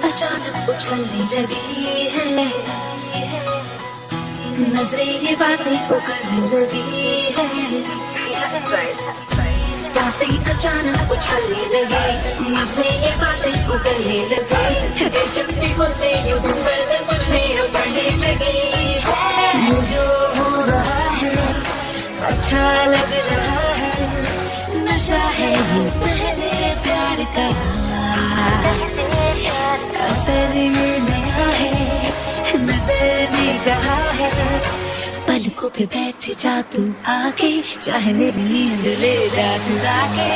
अचानक उछलने लगी है, नजरें ये बातें उगलने लगी है। सांसें अचानक उछलने लगी, नजरें ये बातें उगलने लगी। दिलचस्पी होते यूं बढ़ते मुझ में बढ़ने लगी है। ये जो हो रहा है अच्छा लग रहा है, नशा है ये पहले प्यार का। असर ये नया है, नजर ने कहा है। पलकों पे बैठ जा तू आके, चाहे मेरी नींद ले जा चुरा के।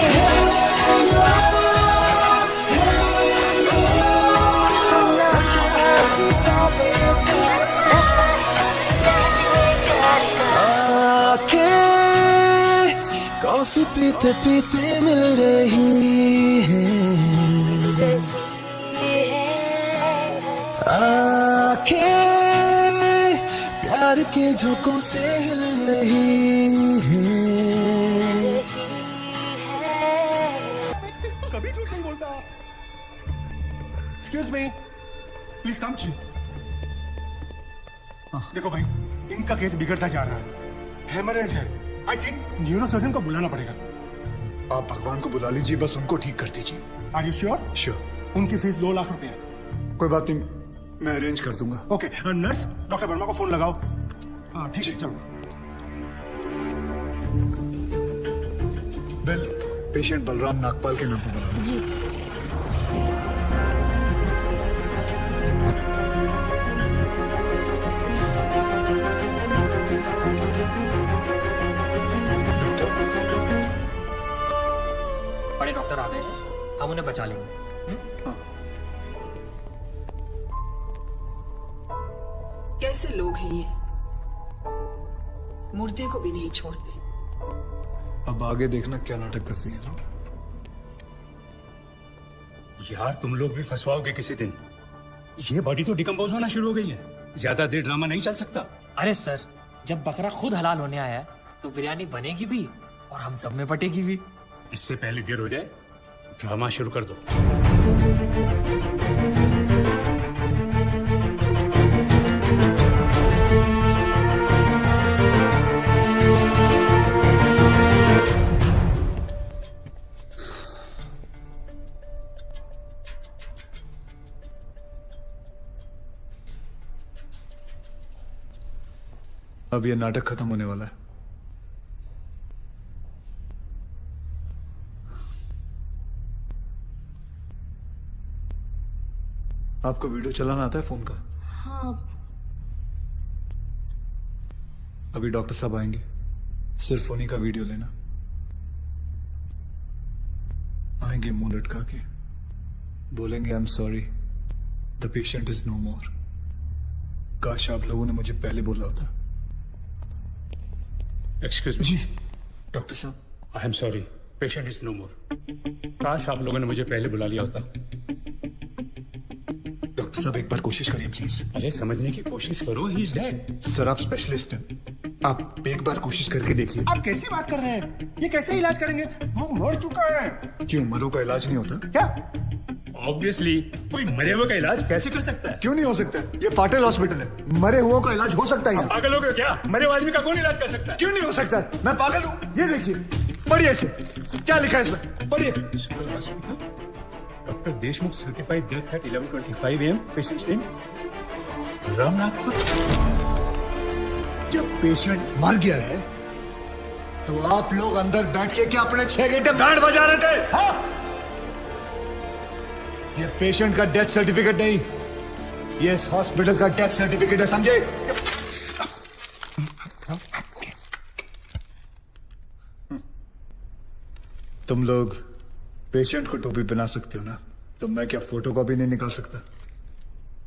आके कॉफी पीते पीते मिल रही है, आके प्यार के झोंकों से हिल रही है। कभी झूठ नहीं बोलता। Excuse me, please come. देखो भाई, इनका केस बिगड़ता जा रहा है, हेमरेज है। आई थिंक न्यूरो सर्जन को बुलाना पड़ेगा। आप भगवान को बुला लीजिए, बस उनको ठीक कर दीजिए। Are you sure? श्योर। उनकी फीस 2 लाख रुपए है। कोई बात नहीं, मैं अरेंज कर दूंगा। ओके, नर्स डॉक्टर वर्मा को फोन लगाओ। हाँ ठीक है, चलो। बिल पेशेंट बलराम नागपाल के नाम पर बना जी। बड़े डॉक्टर आ गए हैं, हम उन्हें बचा लेंगे। कैसे लोग हैं ये, मुर्दे को भी नहीं छोड़ते। अब आगे देखना क्या नाटक करती है ना। यार तुम लोग भी फंसवाओगे किसी दिन। ये बॉडी तो डिकम्पोज होना शुरू हो गई है, ज्यादा देर ड्रामा नहीं चल सकता। अरे सर, जब बकरा खुद हलाल होने आया है तो बिरयानी बनेगी भी और हम सब में बटेगी भी। इससे पहले देर हो जाए ड्रामा शुरू कर दो। अब ये नाटक खत्म होने वाला है। आपको वीडियो चलाना आता है फोन का? हाँ। अभी डॉक्टर साहब आएंगे, सिर्फ उन्हीं का वीडियो लेना। आएंगे मुंह लटका के, बोलेंगे I am sorry, the patient is no more. काश आप लोगों ने मुझे पहले बोला होता। Excuse me. जी डॉक्टर साहब, I am sorry, patient is no more. काश आप लोगों ने मुझे पहले बुला लिया होता। डॉक्टर साहब एक बार कोशिश करिए प्लीज। अरे समझने की कोशिश करो, ही इज डेड। सर आप स्पेशलिस्ट हैं, आप एक बार कोशिश करके देखिए। आप कैसी बात कर रहे हैं? ये कैसे इलाज करेंगे? वो मर चुका है। क्यों, मरो का इलाज नहीं होता क्या? ऑब्वियसली कोई मरे हुए का इलाज कैसे कर सकता है? क्यों नहीं हो सकता? ये पाटिल हॉस्पिटल है, मरे हुओं का इलाज हो सकता है। पागल हो गए क्या? मरे हुए आदमी का कौन इलाज कर सकता है? क्यों नहीं हो सकता? मैं पागल हूँ? ये देखिए, पढ़िए इसे, क्या लिखा है इसमें, पढ़िए। Doctor Deshmukh certified death eight 11:25 AM। Patients name Ramnath. जब पेशेंट मर गया है तो आप लोग अंदर बैठ के क्या अपने 6 घंटे बैंड बजा रहे थे? हाँ? ये पेशेंट का डेथ सर्टिफिकेट नहीं, ये इस हॉस्पिटल का डेथ सर्टिफिकेट है, समझे? तुम लोग पेशेंट को टोपी पहना सकते हो ना, तो मैं क्या फोटो कॉपी नहीं निकाल सकता?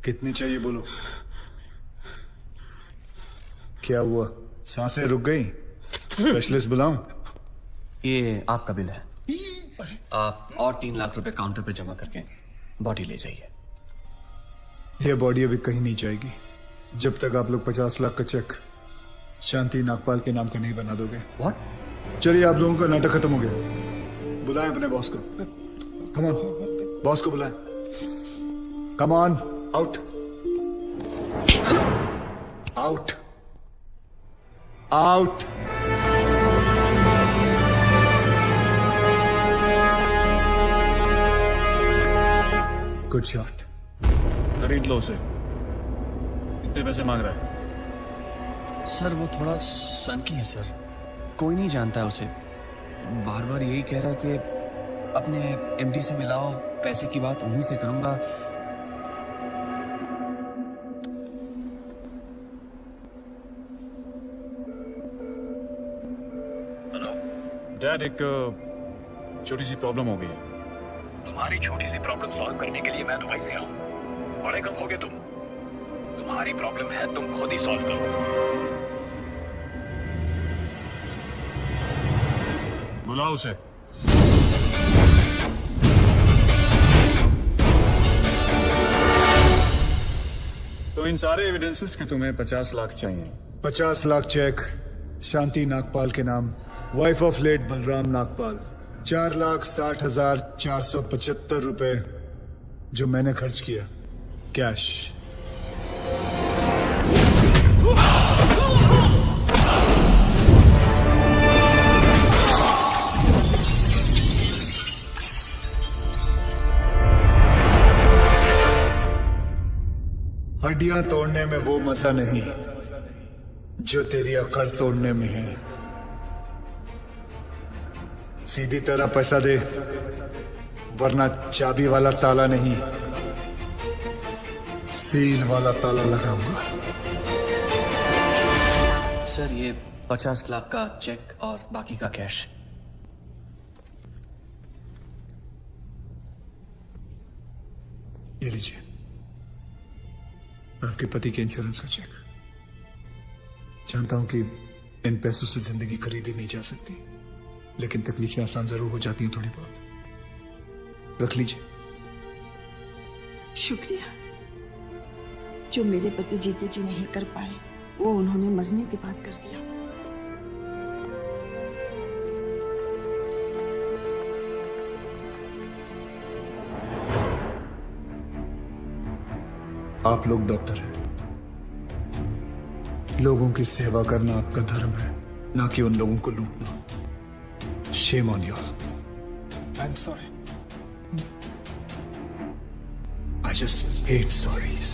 कितनी चाहिए बोलो? क्या हुआ, सांसें रुक गई? स्पेशलिस्ट बुलाऊं? ये आपका बिल है, आप और 3 लाख रुपए काउंटर पे जमा करके बॉडी ले जाइए। ये बॉडी अभी कहीं नहीं जाएगी जब तक आप लोग 50 लाख का चेक शांति नागपाल के नाम का नहीं बना दोगे। व्हाट? चलिए, आप लोगों का नाटक खत्म हो गया। बुलाएं अपने बॉस को। कम ऑन, बॉस को बुलाएं। Come on, out out out. Good shot. खरीद लो उसे। कितने पैसे मांग रहा है? सर वो थोड़ा सनकी है सर, कोई नहीं जानता है उसे। बार बार यही कह रहा है कि अपने एमडी से मिलाओ, पैसे की बात उन्हीं से करूंगा। डैड, एक छोटी सी प्रॉब्लम हो गई है। तुम्हारी छोटी सी प्रॉब्लम सॉल्व करने के लिए मैं दुबई से आऊं। बड़े कब होगे तुम? तुम्हारी प्रॉब्लम है, तुम खुद ही सॉल्व करो। बुलाओ उसे। तो इन सारे एविडेंसेस के तुम्हें 50 लाख चाहिए। 50 लाख चेक शांति नागपाल के नाम, wife of late Balram Nagpal. 4,60,475 रुपए जो मैंने खर्च किया, कैश। हड्डियां तोड़ने में वो मजा नहीं जो तेरी अकड़ तोड़ने में है। सीधी तरह पैसा दे, वरना चाबी वाला ताला नहीं, सील वाला ताला लगाऊंगा। सर ये 50 लाख का चेक और बाकी का कैश। ये लीजिए, आपके पति के इंश्योरेंस का चेक। जानता हूं कि इन पैसों से जिंदगी खरीदी नहीं जा सकती, लेकिन तकलीफें आसान जरूर हो जाती हैं थोड़ी बहुत। रख लीजिए। शुक्रिया। जो मेरे पति जीते जी नहीं कर पाए, वो उन्होंने मरने के बाद कर दिया। आप लोग डॉक्टर हैं, लोगों की सेवा करना आपका धर्म है, ना कि उन लोगों को लूटना। Shame on you all. I am sorry. I just hate sorries.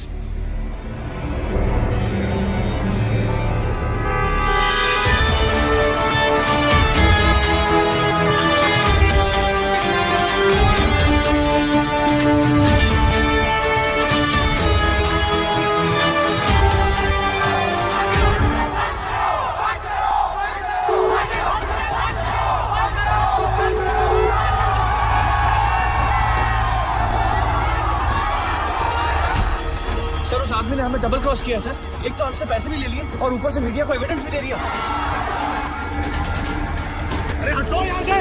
Sir उस आदमी ने हमें डबल क्रॉस किया सर। एक तो हमसे पैसे भी ले लिए और ऊपर से मीडिया को एविडेंस भी दे दिया। अरे हटो यहाँ से,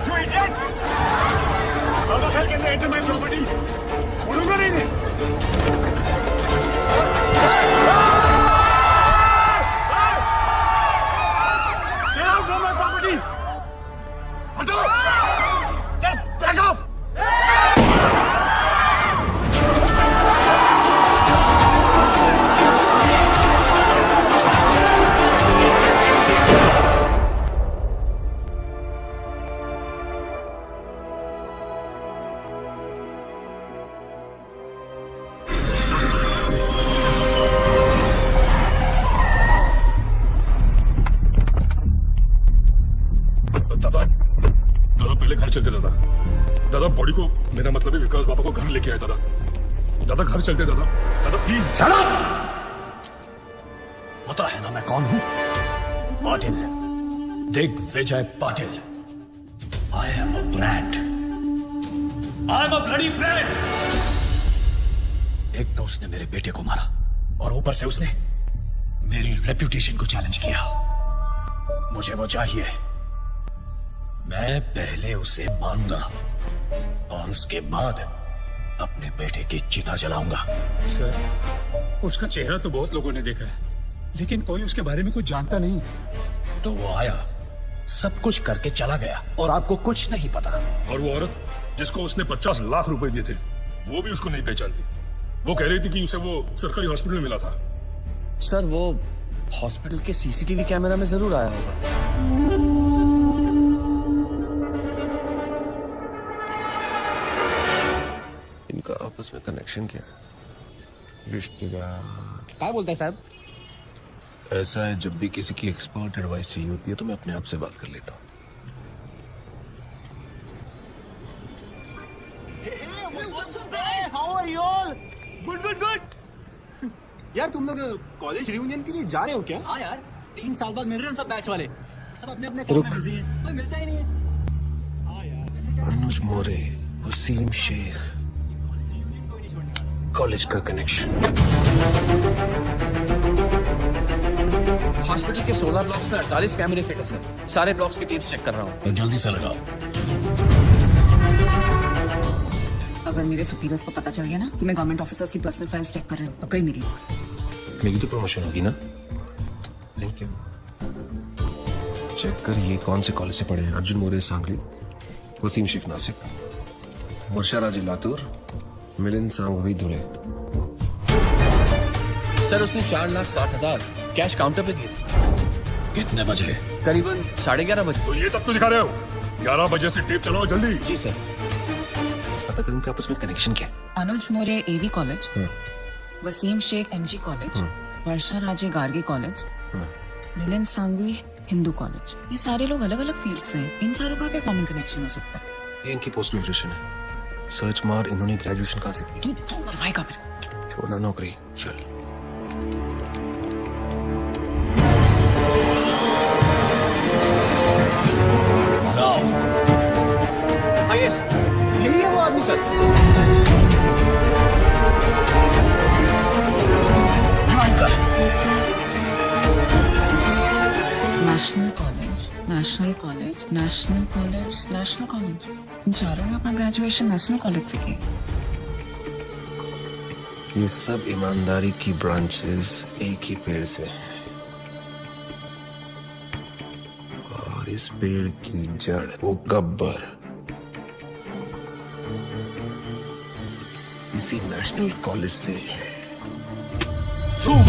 you idiots! How the hell can they enter my property? छोड़ूंगा नहीं इन्हें। Get out from my property! हटो! Just back off! दादा बॉडी को, मेरा मतलब है विकास बाबा को घर लेके आए दादा घर चलते दादा प्लीज। Shut up! पता है ना मैं कौन हूं? Patil, Digvijay Patil. I am a brand. I am a bloody brand. एक तो उसने मेरे बेटे को मारा और ऊपर से उसने मेरी रेप्यूटेशन को चैलेंज किया। मुझे वो चाहिए। मैं पहले उसे मारूंगा और उसके बाद अपने बेटे की चिता जलाऊंगा। सर, उसका चेहरा तो बहुत लोगों ने देखा है, लेकिन कोई उसके बारे में कुछ जानता नहीं। तो वो आया, सब कुछ करके चला गया और आपको कुछ नहीं पता। और वो औरत जिसको उसने 50 लाख रुपए दिए थे, वो भी उसको नहीं पहचानती। वो कह रही थी कि उसे वो सरकारी हॉस्पिटल में मिला था। सर वो हॉस्पिटल के सीसीटीवी कैमरा में जरूर आया होगा। इनका आपस में कनेक्शन क्या है? रिश्तेदार। क्या बोलते हैं साहब? ऐसा है, जब भी किसी की एक्सपर्ट एडवाइस चाहिए होती है तो मैं अपने आप से बात कर लेता हूँ। यार तुम लोग कॉलेज रियूनियन के लिए जा रहे हो क्या? हाँ यार, 3 साल बाद मिल रहे हैं सब बैच वाले। सब अपने अपने काम में बिजी हैं, कोई मिलता ही नहीं है। हाँ यार, अनुज मोरे, वसीम शेख, कॉलेज का कनेक्शन। हॉस्पिटल के 16 ब्लॉक्स में 48 कैमरे फिट है सर। सारे ब्लॉक्स की टीम्स चेक कर रहा हूँ। तो जल्दी से लगाओ। अगर मेरे सुपीरियर्स को पता चल गया ना कि मैं गवर्नमेंट ऑफिसर्स की पर्सनल फाइल्स चेक कर रही हूँ तो कहीं मेरी तो प्रमोशन होगी ना। लेकिन चेक कर ये कौन से कॉलेज से पढ़े हैं? अर्जुन मोरे सांगली, वसीम शेख नासिक, वर्षा राजे लातूर, मिलिंद सांघवी धुले। सर उसने 4,60,000 कैश काउंटर पे दिए थे। कितने बजे? करीबन 11:30 बजे। तो ये सब क्यों दिखा रहे हो? 11 बजे से टेप चलाओ जल्दी। जी सर। पता करें इनके आपस में कनेक्शन क्या है? Anuj More AV college, Waseem Shaikh MG college, Varsha Raje Gargi college, Milind Sanghvi Hindu college. ये सारे लोग अलग अलग फील्ड से हैं। इन सारों का क्या कॉमन कनेक्शन हो सकता है? ये इनकी पोस्ट ग्रेजुएशन है। सर्च मार, इन्होंने ग्रेजुएशन कहाँ से की? तू मरवाएगा मेरे को। छोड़ना नौकरी, चल। हाँ यस, यही है वो आदमी sir. National college, national college, national college, national college. इन चारों ने अपना ग्रेजुएशन नेशनल कॉलेज से किया। ये सब ईमानदारी की ब्रांचेस एक ही पेड़ से हैं। और इस पेड़ की जड़ वो गब्बर इसी नेशनल कॉलेज से है। जूम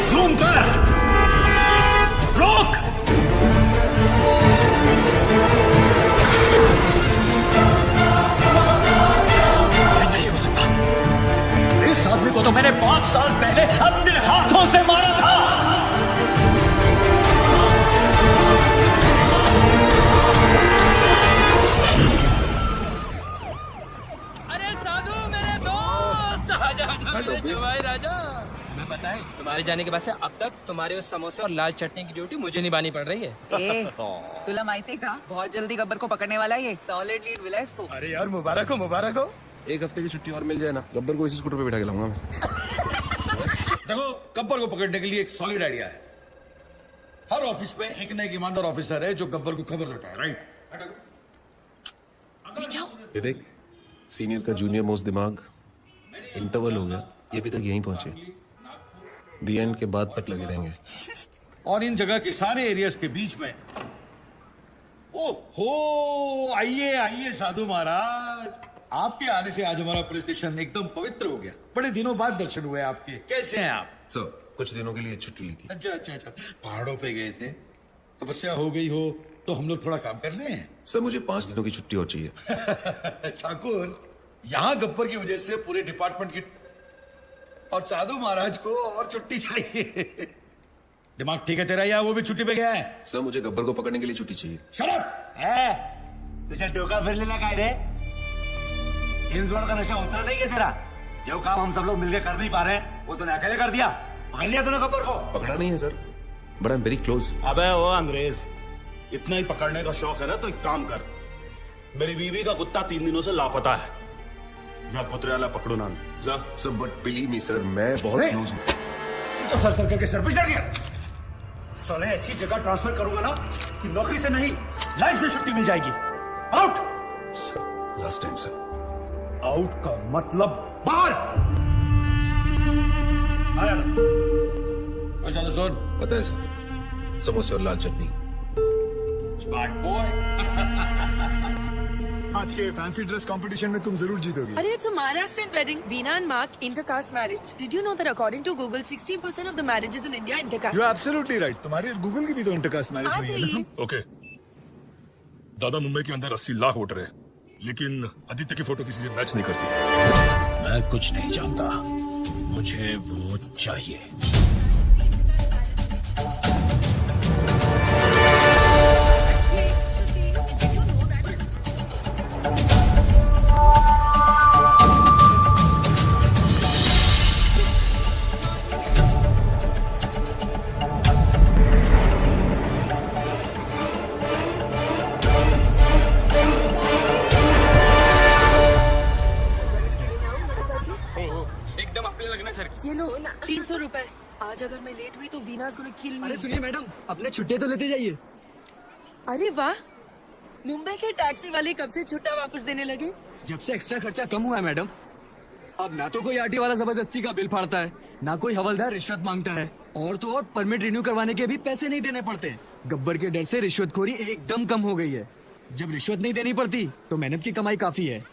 जूम कर, रोक। नहीं हो सकता, इस आदमी को तो मैंने 5 साल पहले अपने हाथों से मारा था। अरे साधु मेरे दोस्त, आजा आजा मेरे जवाई राजा। मैं बताएं, तुम्हारे जाने के बाद से अब तक तुम्हारे उस समोसे और लाल चटनी की ड्यूटी मुझे निभानी पड़ रही है। ए, तुला माहिती का बहुत जल्दी गब्बर को पकड़ने वाला है ये। सॉलिड लीड मिला इसको। अरे यार मुबारक हो, मुबारक हो। एक हफ्ते की छुट्टी और मिल जाए ना, गब्बर को इसी स्कूटर पे बिठा के लाऊंगा मैं। देखो, गब्बर को पकड़ने के लिए एक सॉलिड आइडिया है। हर ऑफिस में एक ना एक ईमानदार ऑफिसर है जो गब्बर को खबर देता है, राइट? ये देख, सीनियर का जूनियर मोस्ट दिमाग, इंटरवल हो गया, ये भी तक यहीं पहुंचे, दी एंड के बाद तक लगे रहेंगे। और इन जगह के सारे एरियाज के बीच में, ओहो, आइए आइए साधु महाराज, आपके आने से आज हमारा पुलिस स्टेशन एकदम पवित्र हो गया। बड़े दिनों बाद दर्शन हुए आपके। कैसे हैं आप? सर, कुछ दिनों के लिए छुट्टी ली थी। अच्छा अच्छा अच्छा, पहाड़ों पे गए थे, तपस्या हो गई हो तो हम लोग थोड़ा काम कर लें। सर, मुझे 5 दिनों की छुट्टी और चाहिए। ठाकुर, यहाँ गब्बर की वजह से पूरे डिपार्टमेंट की और साधु महाराज को और छुट्टी चाहिए। दिमाग ठीक है तेरा या वो भी छुट्टी पे गया है? सर, मुझे गब्बर को पकड़ने के लिए छुट्टी चाहिए। शराब तुझे डोका फिर लेना का रे? जेम्स बॉन्ड का नशा उतरा नहीं है तेरा? जो काम हम सब लोग मिलकर कर नहीं पा रहे हैं, वो तूने अकेले कर दिया। पकड़ लिया तूने गब्बर को? पकड़ा नहीं है sir, but I am very close. अबे वो अंग्रेज, इतना ही पकड़ने का शौक है ना तो एक काम कर, मेरी बीवी का कुत्ता 3 दिनों से लापता है, जा कुतरे वाला पकड़ो ना जा। Sir, but believe me sir, मैं बहुत क्लोज हूँ। तो सर सर करके सर पे चढ़ गया। साले ऐसी जगह ट्रांसफर करूंगा ना कि नौकरी से नहीं, लाइफ से छुट्टी मिल जाएगी। Out. Sir, last time sir. Out का मतलब बाहर। आया ना सुन, पता है सर, समोसे और लाल चटनी। Smart boy. आज के फैंसी ड्रेस कंपटीशन में तुम जरूर जीतोगी। Arey, it's a Maharashtrian wedding. Veena and Mark, intercaste marriage. Did you know that according to Google, 60% of the marriages in India are intercaste? You are absolutely right. तुम्हारी Google की भी तो intercaste marriage हुई है ना? Okay, दादा मुंबई के अंदर 80 लाख वोटर है, लेकिन आदित्य की फोटो किसी से मैच नहीं करती। मैं कुछ नहीं जानता, मुझे वो चाहिए। ये लो 300 रुपए। आज अगर मैं लेट हुई तो वीना's gonna kill me. अरे सुनिए मैडम, अपने छुट्टे तो लेते जाइए। अरे वाह, मुंबई के टैक्सी वाले कब से छुट्टा वापस देने लगे? जब से एक्स्ट्रा खर्चा कम हुआ है मैडम। अब ना तो कोई आरटी वाला जबरदस्ती का बिल फाड़ता है, ना कोई हवलदार रिश्वत मांगता है, और तो और परमिट रिन्यू करवाने के भी पैसे नहीं देने पड़ते। गब्बर के डर से रिश्वतखोरी एकदम कम हो गई है। जब रिश्वत नहीं देनी पड़ती तो मेहनत की कमाई काफी है।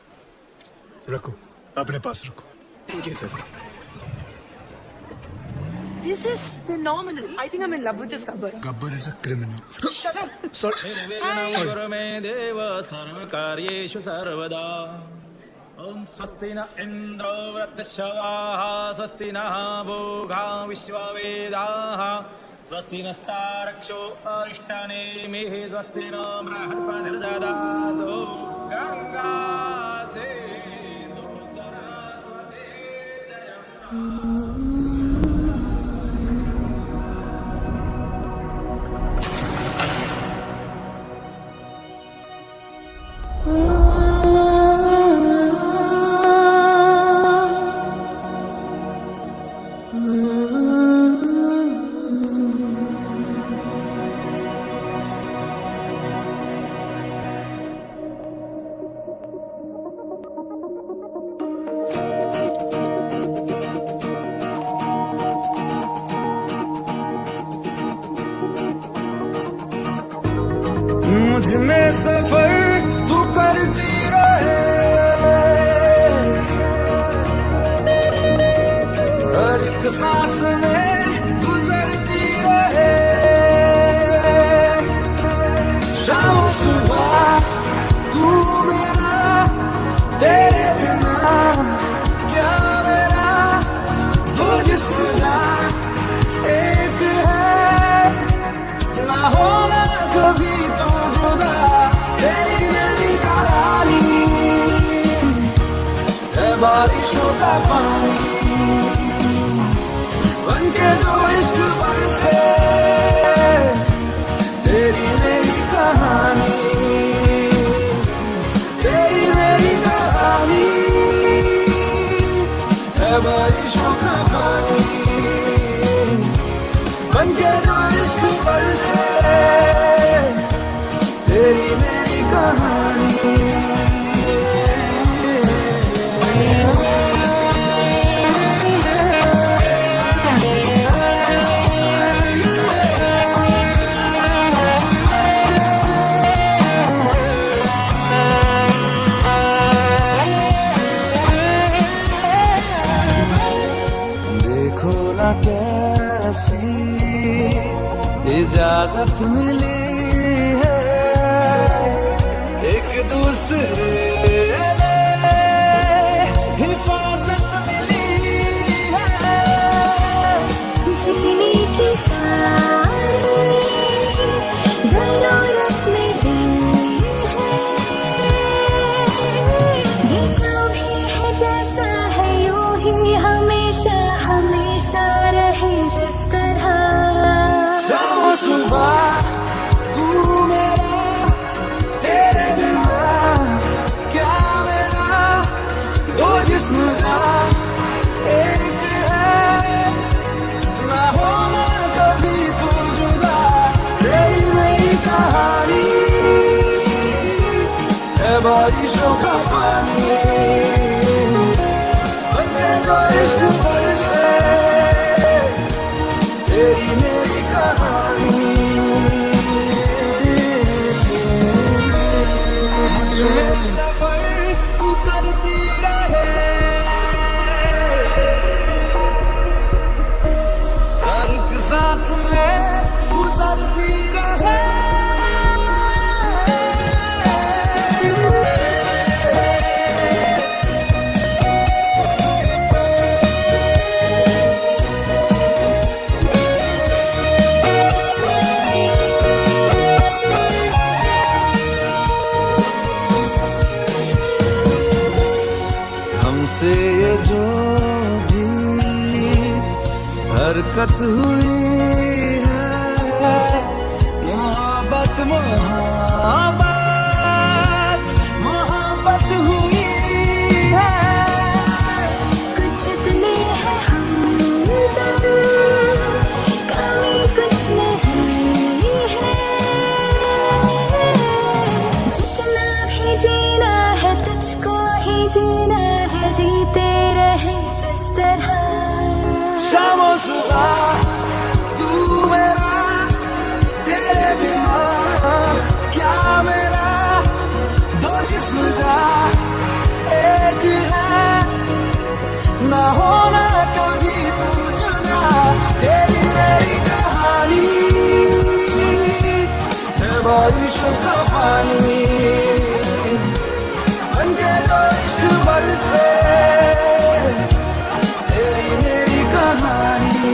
रखो, अपने पास रखो। ठीक है sir. This is phenomenal. I think I'm in love with this Gabbar. Gabbar is a criminal. Shut up. Sorry. गुरु मे देव सर्वकार्येषु सर्वदा। ओम स्वस्ति न इंद्रो वृद्धश्रवाः, स्वस्ति नः भोगा विश्ववेदाः, स्वस्ति नस्तारक्षो अरिष्टानेमिः, स्वस्ति न बृहस्पतिर्दधातु। गंगा सिंधु सरस्वती जयम्। मुझ में सफर तू करती रहे, सांस में गुजरती रहे शाम सुबह तू मेरा तेरे बिना क्या मेरा दो जिस्म एक है ना होना कभी तो जुदा तेरी मेरी कहानी है बारिशों का पानी बनके जो इश्क बरसे तेरी मेरी कहानी तेरी मेरी कहानी है बारिशों का पानी बनके जो इश्क बरसे तेरी मेरी कहानी कैसी इजाजत मिली है एक दूसरे हिफाजत मिली है जीने की सारी जरूरत मिली है ये जो भी है जैसा है यूं ही हमेशा हमेशा रहे जिस तरह शाम सुबह तू मेरा तेरे बिना क्या मेरा दो जिस्म एक है ना होना कभी तू जुदा तेरी मेरी कहानी है बारिशों का पानी बनके जो इश्क बरसे तेरी मेरी कहानी मुझे सफर करती रहे हर एक सांस में गुजरती रहे हमसे ये जो भी हरकत हुई है मोहब्बत मोहब्बत मोहब्बत हुई है कुछ इतने हैं हम कमी कुछ नहीं है जितना भी जीना है तुझको ही जीना है जीते रहे जिस तरह शाम सुबह तू मेरा तेरे बिना क्या मेरा दो जिस्म एक है ना होना कभी तू जुदा तेरी मेरी कहानी है बारिशों का पानी बनके जो इश्क बरसे तेरी मेरी कहानी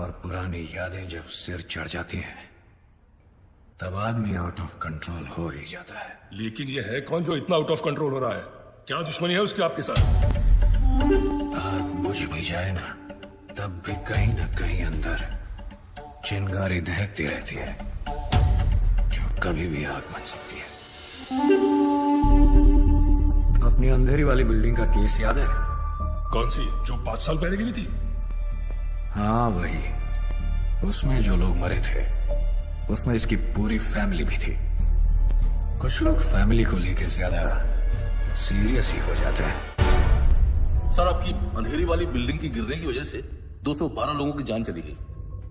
और पुरानी यादें जब सिर चढ़ जाती हैं तब आदमी आउट ऑफ कंट्रोल हो ही जाता है। लेकिन ये है कौन जो इतना आउट ऑफ कंट्रोल हो रहा है? क्या दुश्मनी है उसकी आपके साथ? आग बुझ भी जाए ना तब भी कहीं ना कहीं अंदर चिंगारी दहकती रहती है जो कभी भी आग बन सकती है। अपनी अंधेरी वाली बिल्डिंग का केस याद है? कौन सी, जो 5 साल पहले की भी थी? हाँ वही। उसमें जो लोग मरे थे उसमें इसकी पूरी फैमिली भी थी। कुछ लोग फैमिली को लेकर ज्यादा सीरियस ही हो जाते हैं। सर आपकी अंधेरी वाली बिल्डिंग की गिरने की वजह से 212 लोगों की जान चली गई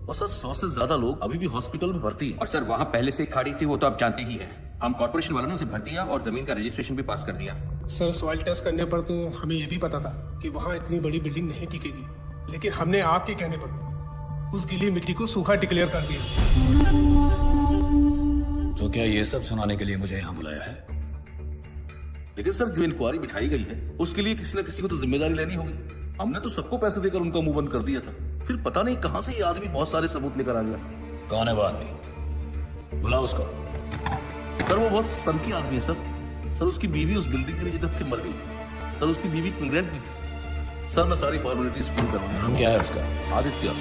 और सर 100 से ज्यादा लोग अभी भी हॉस्पिटल में भर्ती हैं। और सर वहाँ पहले से खाड़ी थी वो तो आप जानते ही हैं। हम कॉर्पोरेशन वालों ने उसे भर दिया और जमीन का रजिस्ट्रेशन भी पास कर दिया। सर सॉइल टेस्ट करने पर तो हमें यह भी पता था कि वहाँ इतनी बड़ी बिल्डिंग नहीं टिकेगी, लेकिन हमने आपके कहने पर उस गीली मिट्टी को सूखा डिक्लेयर कर दिया। तो क्या ये सब सुनाने के लिए मुझे यहाँ बुलाया है? लेकिन सर जो इंक्वायरी बिठाई गई है उसके लिए किसी न किसी को तो जिम्मेदारी लेनी होगी। हमने तो सबको पैसे देकर उनका मुंह बंद कर दिया था, फिर पता नहीं कहां से ये आदमी बहुत सारे सबूत लेकर आ गया। कौन है वो आदमी? बुलाओ उसको। सर वो बहुत सन की आदमी है सर उसकी बीवी उस बिल्डिंग के नीचे दब के मर गई। सर उसकी बीवी प्रेग्नेंट भी थी। सर मैं सारी फॉर्मेलिटीज पूरी कर रहा हूँ। नाम क्या है उसका? आदित्य।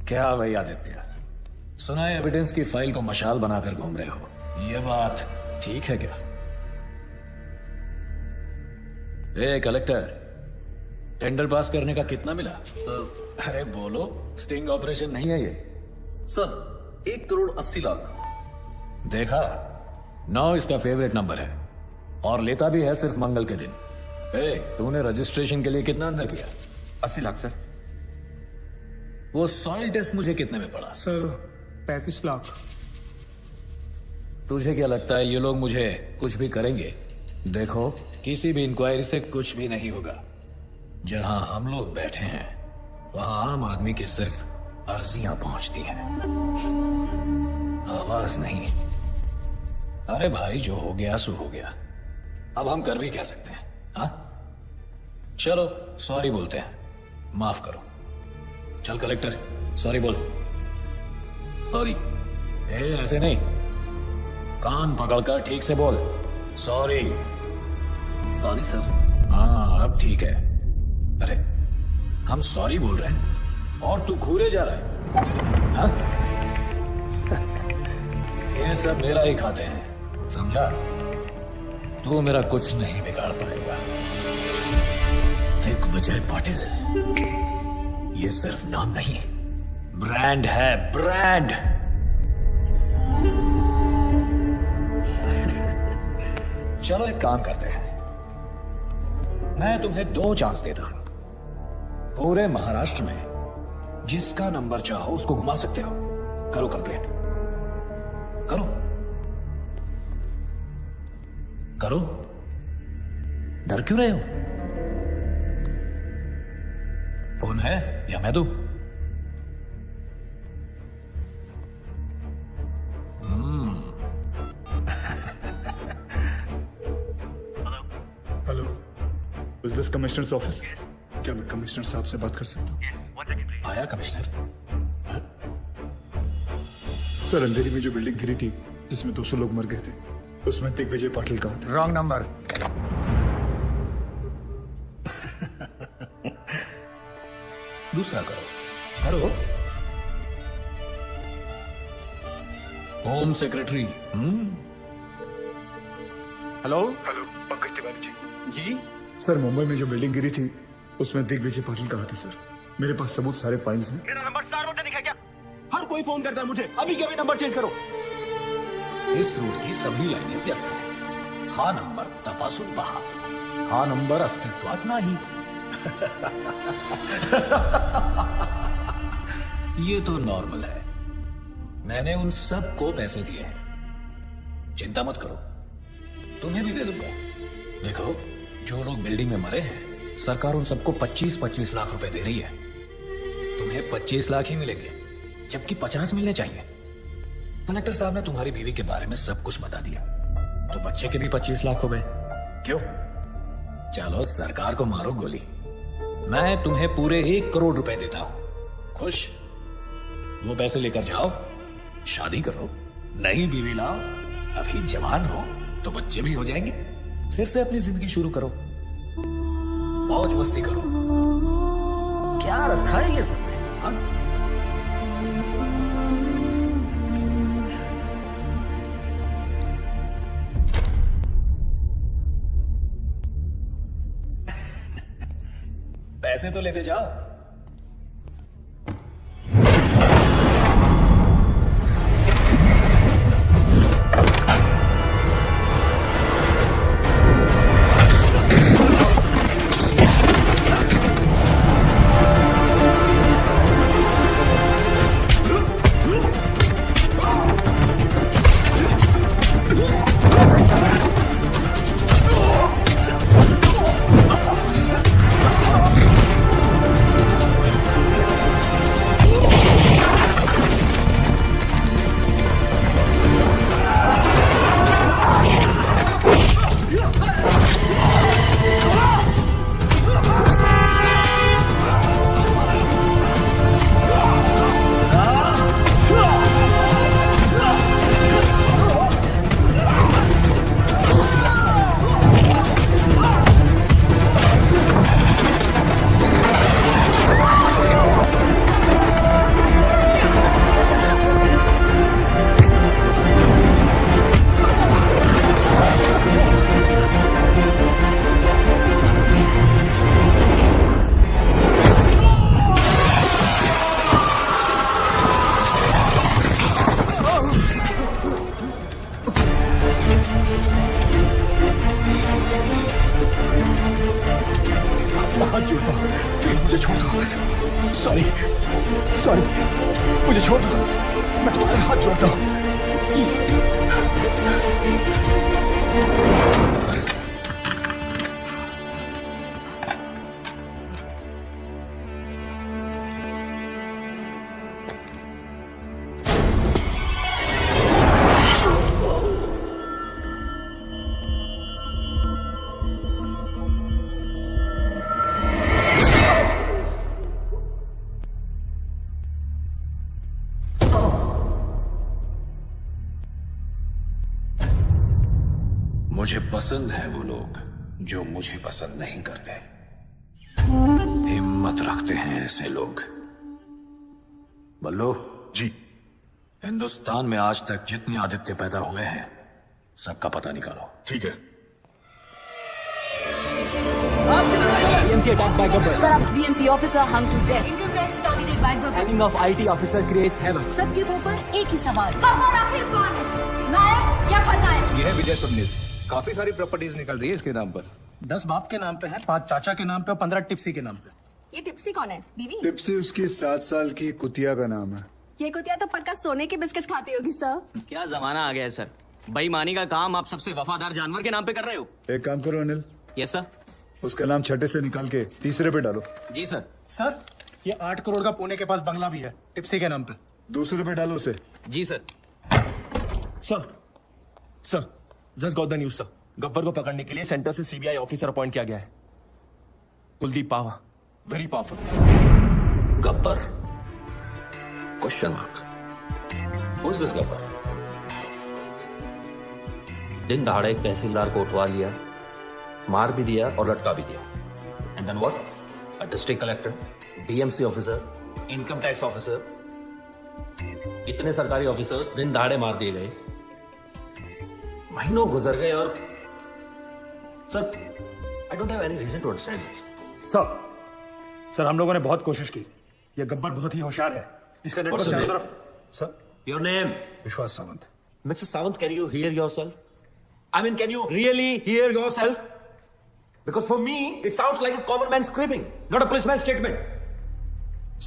क्या भाई आदित्य, सुना है एविडेंस की फाइल को मशाल बनाकर घूम रहे हो, ये बात ठीक है क्या? ए कलेक्टर, टेंडर पास करने का कितना मिला? सर अरे बोलो, स्टिंग ऑपरेशन नहीं है ये। सर 1,80,00,000। देखा, 9 इसका फेवरेट नंबर है और लेता भी है सिर्फ मंगल के दिन। ए, तूने रजिस्ट्रेशन के लिए कितना अंदर किया? 80 लाख सर। वो सॉइल टेस्ट मुझे कितने में पड़ा? सर 35 लाख। तुझे क्या लगता है ये लोग मुझे कुछ भी करेंगे? देखो, किसी भी इंक्वायरी से कुछ भी नहीं होगा। जहां हम लोग बैठे हैं वहां आम आदमी की सिर्फ अर्जियां पहुंचती हैं, आवाज नहीं। अरे भाई, जो हो गया सो हो गया, अब हम कर भी क्या सकते हैं? हाँ, चलो सॉरी बोलते हैं, माफ करो। चल कलेक्टर, सॉरी बोल। सॉरी। ऐसे नहीं, कान पकड़कर ठीक से बोल। सॉरी। Sorry sir. हाँ अब ठीक है। अरे हम सॉरी बोल रहे हैं और तू घूरे जा रहा है, हाँ? ये सब मेरा ही खाते हैं, समझा? तू मेरा कुछ नहीं बिगाड़ पाएगा। दिग्विजय पाटिल ये सिर्फ नाम नहीं, ब्रांड है, ब्रांड। चलो एक काम करते हैं, मैं तुम्हें 2 चांस देता हूं। पूरे महाराष्ट्र में जिसका नंबर चाहो उसको घुमा सकते हो। करो कंप्लेंट, करो करो, डर क्यों रहे हो? फोन है या मैं दूं? Hello, is this commissioners office? क्या मैं कमिश्नर साहब से बात कर सकता हूँ? आया कमिश्नर? सर, अंधेरी में जो बिल्डिंग गिरी थी जिसमें 200 लोग मर गए थे, उसमें दिग्विजय पाटिल कहा था। Wrong number. दूसरा करो, करो। Home secretary. Hello hello, Pankaj Tiwari ji. Sir, Mumbai में जो बिल्डिंग गिरी थी उसमें दिग्विजय पाटिल कहा था सर। मेरे पास सबूत सारे फाइल्स हैं। मेरा नंबर सार्वजनिक है क्या? हर कोई फोन करता है मुझे, अभी के अभी नंबर चेंज करो। इस रूट की सभी लाइनें व्यस्त हैं। हा नंबर तपासून पहा, हा नंबर अस्तित्वात नाही। ये तो नॉर्मल है। मैंने उन सब को पैसे दिए हैं, चिंता मत करो, तुम्हें भी दे दूंगा। देखो, जो लोग बिल्डिंग में मरे हैं सरकार उन सबको 25-25 लाख रुपए दे रही है। तुम्हें 25 लाख ही मिलेंगे जबकि 50 मिलने चाहिए। कलेक्टर साहब ने तुम्हारी बीवी के बारे में सब कुछ बता दिया, तो बच्चे के भी 25 लाख हो गए। क्यों? चलो सरकार को मारो गोली। मैं तुम्हें पूरे 1 करोड़ रुपए देता हूं। खुश? वो पैसे लेकर जाओ, शादी करो, नई बीवी लाओ, अभी जवान हो तो बच्चे भी हो जाएंगे, फिर से अपनी जिंदगी शुरू करो, मौज मस्ती करो। क्या रखा है ये सब? हाँ? पैसे तो लेते जाओ। हाथ जोड़ता हूँ, प्लीज मुझे छोड़ दो। सॉरी सॉरी, मुझे छोड़ दो, मैं तुम्हारे हाथ जोड़ता हूँ, प्लीज। मुझे पसंद है वो लोग जो मुझे पसंद नहीं करते। हिम्मत रखते हैं ऐसे लोग। बल्लू जी, हिंदुस्तान में आज तक जितने आदित्य पैदा हुए हैं सबका पता निकालो। ठीक है। BMC attacked by Gabbar. Corrupt BMC officer hung to death. Income tax targeted by Gabbar. Hanging of IT officer creates havoc. सबके मुंह पर एक ही सवाल, गब्बर आखिर कौन है, नायक या खलनायक? ये है विजय सबनीस। काफी सारी प्रॉपर्टीज निकल रही है इसके नाम पर। 10 बाप के नाम पे है, 5 चाचा के नाम पे और 15 टिप्सी के नाम पे। ये टिप्सी कौन है? बीवी? टिप्सी उसकी 7 साल की कुतिया का नाम है। ये कुतिया तो पक्का सोने के बिस्किट खाती होगी सर। क्या जमाना आ गया है सर, बेईमानी का काम आप सबसे वफादार जानवर के नाम पे कर रहे हो। एक काम करो अनिल। Yes sir. उसका नाम छठे से निकाल के तीसरे पे डालो। जी सर। सर ये 8 करोड़ का पुणे के पास बंगला भी है, टिप्सी के नाम पे। दूसरे पे डालो उसे। जी sir. Sir just got the news sir. Gabbar को पकड़ने के लिए सेंटर से सीबीआई ऑफिसर अपॉइंट किया गया है, Kuldeep Pawa, very powerful. Gabbar? Question mark. Who is this Gabbar? दिन दहाड़े एक तहसीलदार को उठवा लिया, मार भी दिया और लटका भी दिया। And then what? A district collector, BMC officer, income tax officer, इतने सरकारी ऑफिसर्स दिन दहाड़े मार दिए गए। महीनों गुजर गए और sir I don't have any reason to understand this. Sir हम लोगों ने बहुत कोशिश की, ये गब्बर बहुत ही होशियार है, इसका नेटवर्क चारों तरफ। Sir your name? Vishwas Sawant. Mister Sawant, can you hear yourself? I mean, can you really hear yourself? Because for me, it sounds like a common man's screaming, not a policeman's statement.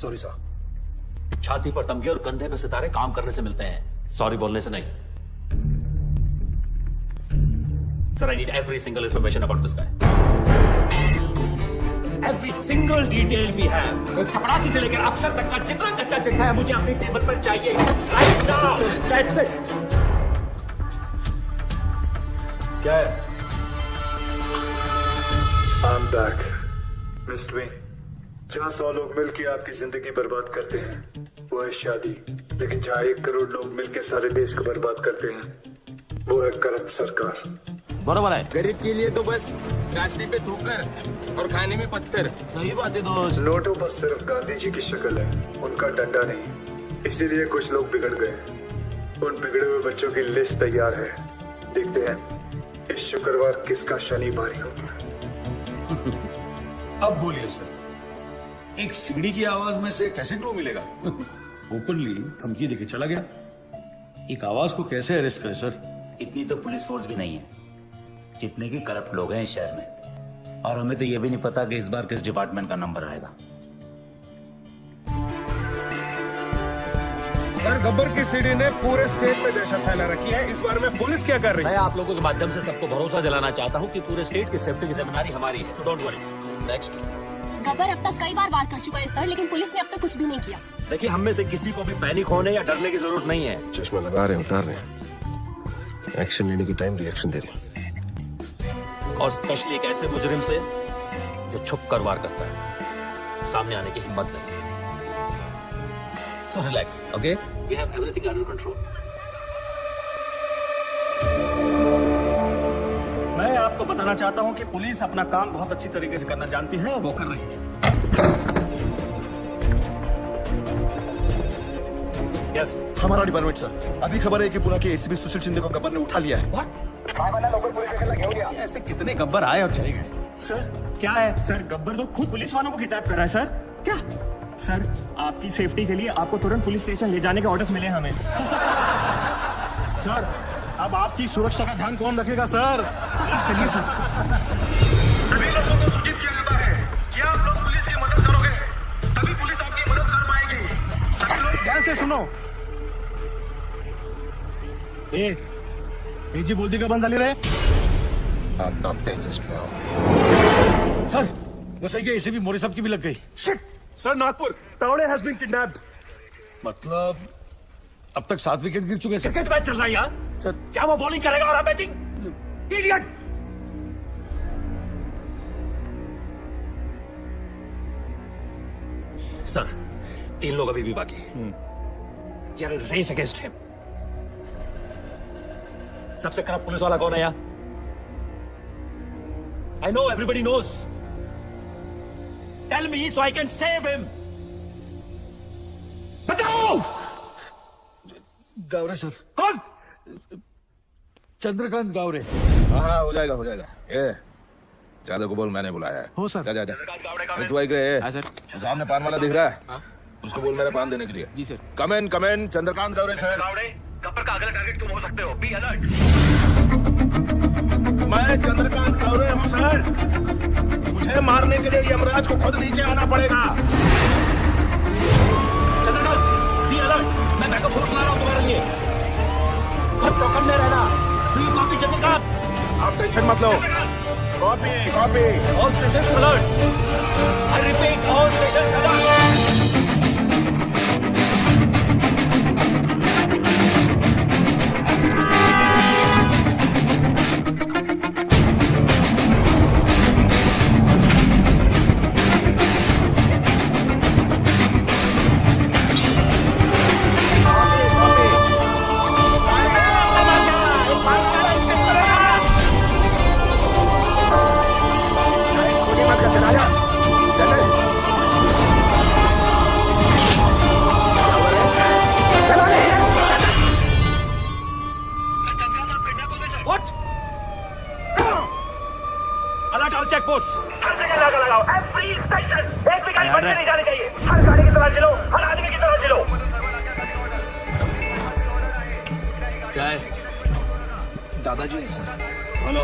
Sorry sir. छाती पर तमगे और कंधे पे सितारे काम करने से मिलते हैं, सॉरी बोलने से नहीं। Sir, I need every single information about this guy. Every single detail we have. एक चपरासी से लेकर अफसर तक का जितना कच्चा चिट्ठा है मुझे अपनी टेबल पर चाहिए। Right now. That's it. क्या है? I'm back. Miss Twain, जहाँ 100 लोग मिलकर आपकी जिंदगी बर्बाद करते हैं वो है शादी, लेकिन जहाँ 1 करोड़ लोग मिलकर सारे देश को बर्बाद करते हैं वो है करप्ट सरकार। बराबर है। गरीब के लिए तो बस रास्ते पे ठोकर और खाने में पत्थर। सही बात है दोस्त। नोटों पर सिर्फ गांधी जी की शक्ल है, उनका डंडा नहीं। इसीलिए कुछ लोग बिगड़ गए। उन बिगड़े हुए बच्चों की लिस्ट तैयार है। देखते हैं इस शुक्रवार किसका शनि भारी होता है। अब बोलिए सर, एक सीढ़ी की आवाज में से कैसे क्लू मिलेगा? ओपनली धमकी देके चला गया। एक आवाज को कैसे अरेस्ट करे सर? इतनी तो पुलिस फोर्स भी नहीं है जितने की करप्ट लोग हैं इस शहर में। और हमें तो यह भी नहीं पता कि इस बार किस डिपार्टमेंट का नंबर आएगा। सर, गब्बर की सीडी ने पूरे स्टेट में दहशत फैला रखी है। इस बारे में पुलिस क्या कर रही है? मैं आप लोगों के माध्यम से सबको भरोसा दिलाना चाहता हूँ कि पूरे स्टेट की सेफ्टी की जिम्मेदारी हमारी है, तो डोंट वरी। नेक्स्ट। गब्बर अब तक कई बार वार कर चुका है सर, लेकिन पुलिस ने अब तक कुछ भी नहीं किया। देखिए, हम में से किसी को भी पैनिक होने या डरने की जरूरत नहीं है। चश्मा लगा रहे हैं, उतार रहे हैं। एक्शन लेने की टाइम रिएक्शन दे रहे हैं। और स्पेशली एक ऐसे मुजरिम से जो छुप कर वार करता है, सामने आने की हिम्मत नहीं। So relax, okay? We have everything under control. मैं आपको बताना चाहता हूं कि पुलिस अपना काम बहुत अच्छी तरीके से करना जानती है और वो कर रही है। यस, हमारा डिपार्टमेंट सर। अभी खबर है कि पूरा के एसीपी सुशील शिंदे को गब्बर ने उठा लिया है। ऐसे कितने गब्बर आए और चले गए? सर क्या है? सर गब्बर तो खुद पुलिस वालों को किडनैप कर रहा है सर। क्या? सर आपकी सेफ्टी के लिए आपको तुरंत पुलिस स्टेशन ले जाने के ऑर्डर्स मिले हमें। सर, अब आपकी सुरक्षा का ध्यान कौन रखेगा सर? चलिए सर। सभी लोगों को सूचित किया जाता है कि आप लोग पुलिस की मदद करोगे, तभी पुलिस आपकी मदद कर पाएगी। सभी लोग ध्यान से सुनो। जी बोलती का बंद डाली रहे। आप नाम पे लिस्ट में आओ। सर, वो सही है, इसे भी मोरे साहब की भी लग गई। Shit! Sir, Nagpur Tawde has been kidnapped. मतलब अब तक 7 विकेट गिर चुके हैं। क्रिकेट मैच चल रहा है यहाँ सर। क्या वो बॉलिंग करेगा और आप बैटिंग? इडियट! सर, 3 लोग अभी भी बाकी हैं। यार, रेस अगेंस्ट हिम। सबसे करप्ट पुलिस वाला कौन है यहाँ? I know everybody knows. Tell me so I can save him. बताओ। गावरे सर। कौन? चंद्रकांत गावरे। हाँ, हो जाएगा हो जाएगा। ये जादव को बोल मैंने बुलाया है। हो सर। जा जा जा। तू आई करे? हाँ सर। सामने पान वाला दिख रहा है? हाँ? उसको बोल मेरा पान देने के लिए। जी सर। कम इन चंद्रकांत गावरे सर। गब्बर का अगला टारगेट तुम हो सकते हो। B alert. मैं चंद्रकांत गावरे हूँ सर। मुझे मारने के लिए यमराज को खुद नीचे आना पड़ेगा। Chandrakant, be alert. मैं बैकअप फोर्स ला रहा हूँ तुम्हारे लिए। बहुत चौकन्ने रहना। Do you copy Chandrakant? आप टेंशन मत लो। Copy copy. All stations alert. I repeat, all stations alert. दादाजी है सर। हेलो।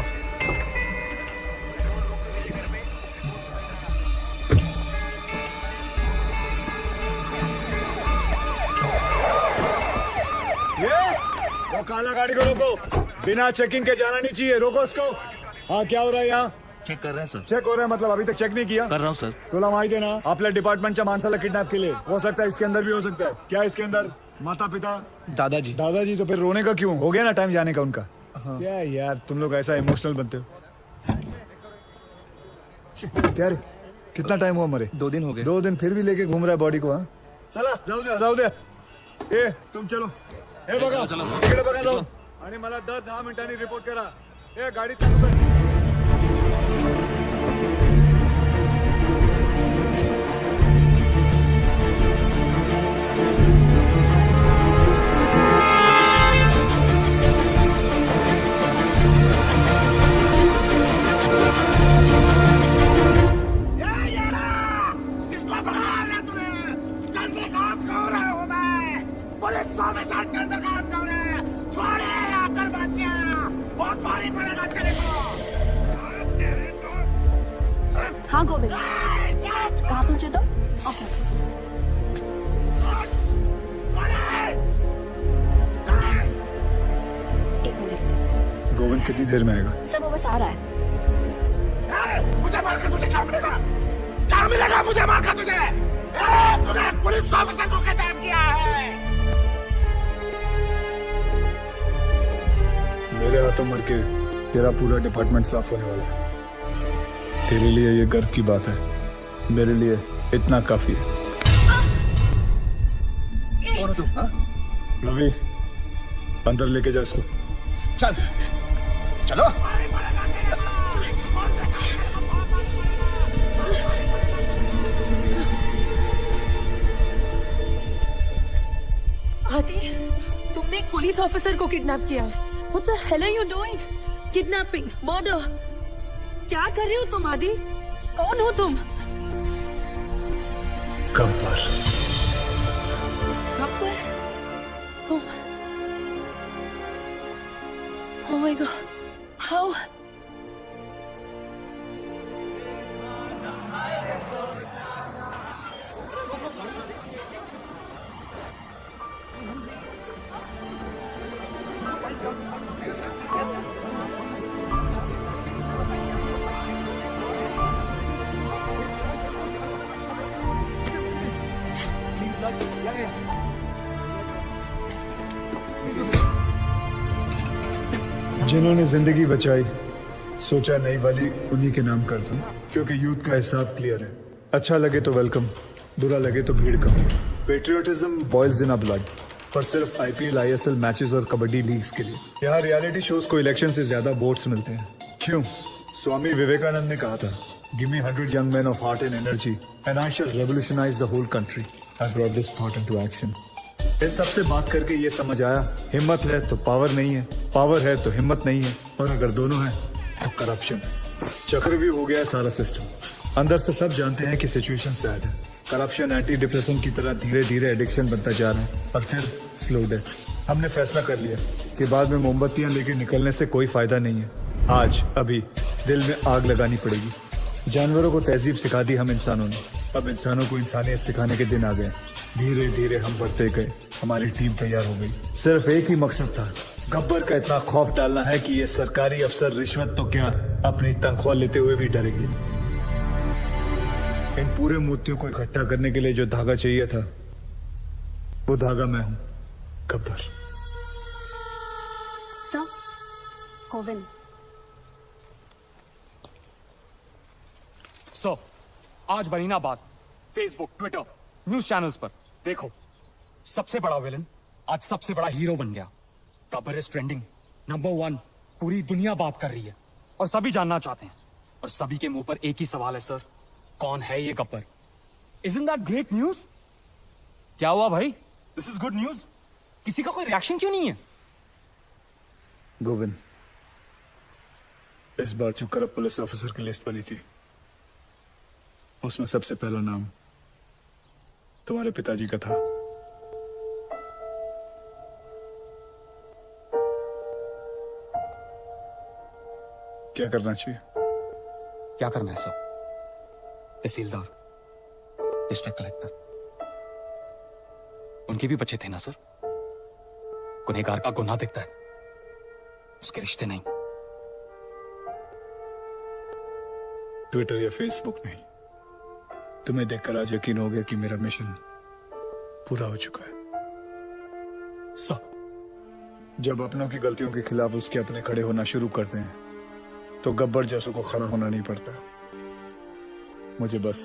वो काला गाड़ी को रोको। बिना चेकिंग के जाना नहीं चाहिए। रोको उसको। हाँ, क्या हो रहा है यहाँ? चेक कर रहे हैं सर। चेक हो रहा है मतलब अभी तक चेक नहीं किया? कर रहा हूँ सर। तुला माहिती है ना आपल्या डिपार्टमेंटच्या माणसाला किडनॅप केले। हो सकता है इसके अंदर भी हो सकता है। क्या इसके अंदर माता पिता? दादाजी। दादाजी तो फिर रोने का क्यों? हो गया ना टाइम जाने का उनका। क्या यार तुम लोग ऐसा इमोशनल बनते हो। क्या रे, कितना टाइम हुआ मरे? 2 दिन हो गए। 2 दिन फिर भी लेके घूम रहा है बॉडी को? हाँ चला जाऊ दे. ए तुम चलो. हे बघा इकडे बघा जाऊ. आणि मला 10 मिनिटांनी रिपोर्ट करा. ए गाडी चालू कर. हाँ गोविंद, कहाँ पहुंचे तुम? ओके। एक मिनट। गोविंद कितनी देर में आएगा? सर वो बस आ रहा है। मुझे मार कर तुझे क्या मिलेगा? क्या मिलेगा मुझे मार कर तुझे? तूने पुलिस ऑफिसर को किडनैप किया है। मेरे हाथों मर के तेरा पूरा डिपार्टमेंट साफ होने वाला है. तेरे लिए ये गर्व की बात है, मेरे लिए इतना काफी है. कौन हो तुम? रवि, अंदर लेके जा इसको. चल चलो. आदि, तुमने एक पुलिस ऑफिसर को किडनैप किया है. What the hell are you doing? Kidnapping, murder. क्या कर रहे हो तुम आदि? कौन हो तुम? Gabbar. Gabbar? Oh my God. How? जिन्होंने जिंदगी बचाई, सोचा नई वाली उन्हीं के नाम कर दूं, क्योंकि यूथ का हिसाब क्लियर है. अच्छा लगे तो वेलकम, बुरा लगे तो भीड़ कम. Patriotism boils in a blood, पर सिर्फ IPL, ISL मैचेस और कबड्डी लीग्स के लिए. यहाँ रियलिटी शोज को इलेक्शन से ज्यादा वोट्स मिलते हैं. क्यों? स्वामी विवेकानंद ने कहा था, give me 100 young men of heart and energy and I shall revolutionize the whole country. I brought this thought into action. इन सबसे बात करके ये समझ आया, हिम्मत है तो पावर नहीं है, पावर है तो हिम्मत नहीं है, और अगर दोनों है तो करप्शन. चक्रव्यूह हो गया है सारा सिस्टम. अंदर से सब जानते हैं कि सिचुएशन सैड है. करप्शन एंटी डिप्रेशन की तरह धीरे धीरे एडिक्शन बनता जा रहा है और फिर स्लो डेथ. हमने फैसला कर लिया कि बाद में मोमबत्तियां लेके निकलने से कोई फायदा नहीं है. आज अभी दिल में आग लगानी पड़ेगी. जानवरों को तहजीब सिखा दी हम इंसानों ने, अब इंसानों को इंसानियत सिखाने के दिन आ गए. धीरे धीरे हम बढ़ते गए, हमारी टीम तैयार हो गई. सिर्फ एक ही मकसद था, गब्बर का इतना खौफ डालना है कि ये सरकारी अफसर रिश्वत तो क्या अपनी तनख्वाह लेते हुए भी डरेंगे. इन पूरे मोतियों को इकट्ठा करने के लिए जो धागा चाहिए था, वो धागा मैं हूं, गब्बर. सर, गोविंद. सो आज बनी ना बात फेसबुक, ट्विटर, न्यूज चैनल्स पर. देखो, सबसे बड़ा विलन आज सबसे बड़ा हीरो बन गया. Gabbar is trending, number 1. पूरी दुनिया बात कर रही है और सभी जानना चाहते हैं, और सभी के मुंह पर एक ही सवाल है, सर, कौन है ये Gabbar? Isn't that great news? क्या हुआ भाई? This is good news. किसी का कोई रिएक्शन क्यों नहीं है? गोविंद, इस बार जो करप्ट पुलिस ऑफिसर की लिस्ट बनी थी, उसमें सबसे पहला नाम तुम्हारे पिताजी का था. क्या करना चाहिए? क्या करना है सर? तहसीलदार, डिस्ट्रिक्ट कलेक्टर, उनके भी बच्चे थे ना सर. गुनहगार का गुनाह दिखता है, उसके रिश्ते नहीं. ट्विटर या फेसबुक नहीं. तुम्हें देखकर आज यकीन हो गया कि मेरा मिशन पूरा हो चुका है. सर, जब अपनों की गलतियों के खिलाफ उसके अपने खड़े होना शुरू करते हैं, तो गब्बर जैसों को खड़ा होना नहीं पड़ता. मुझे बस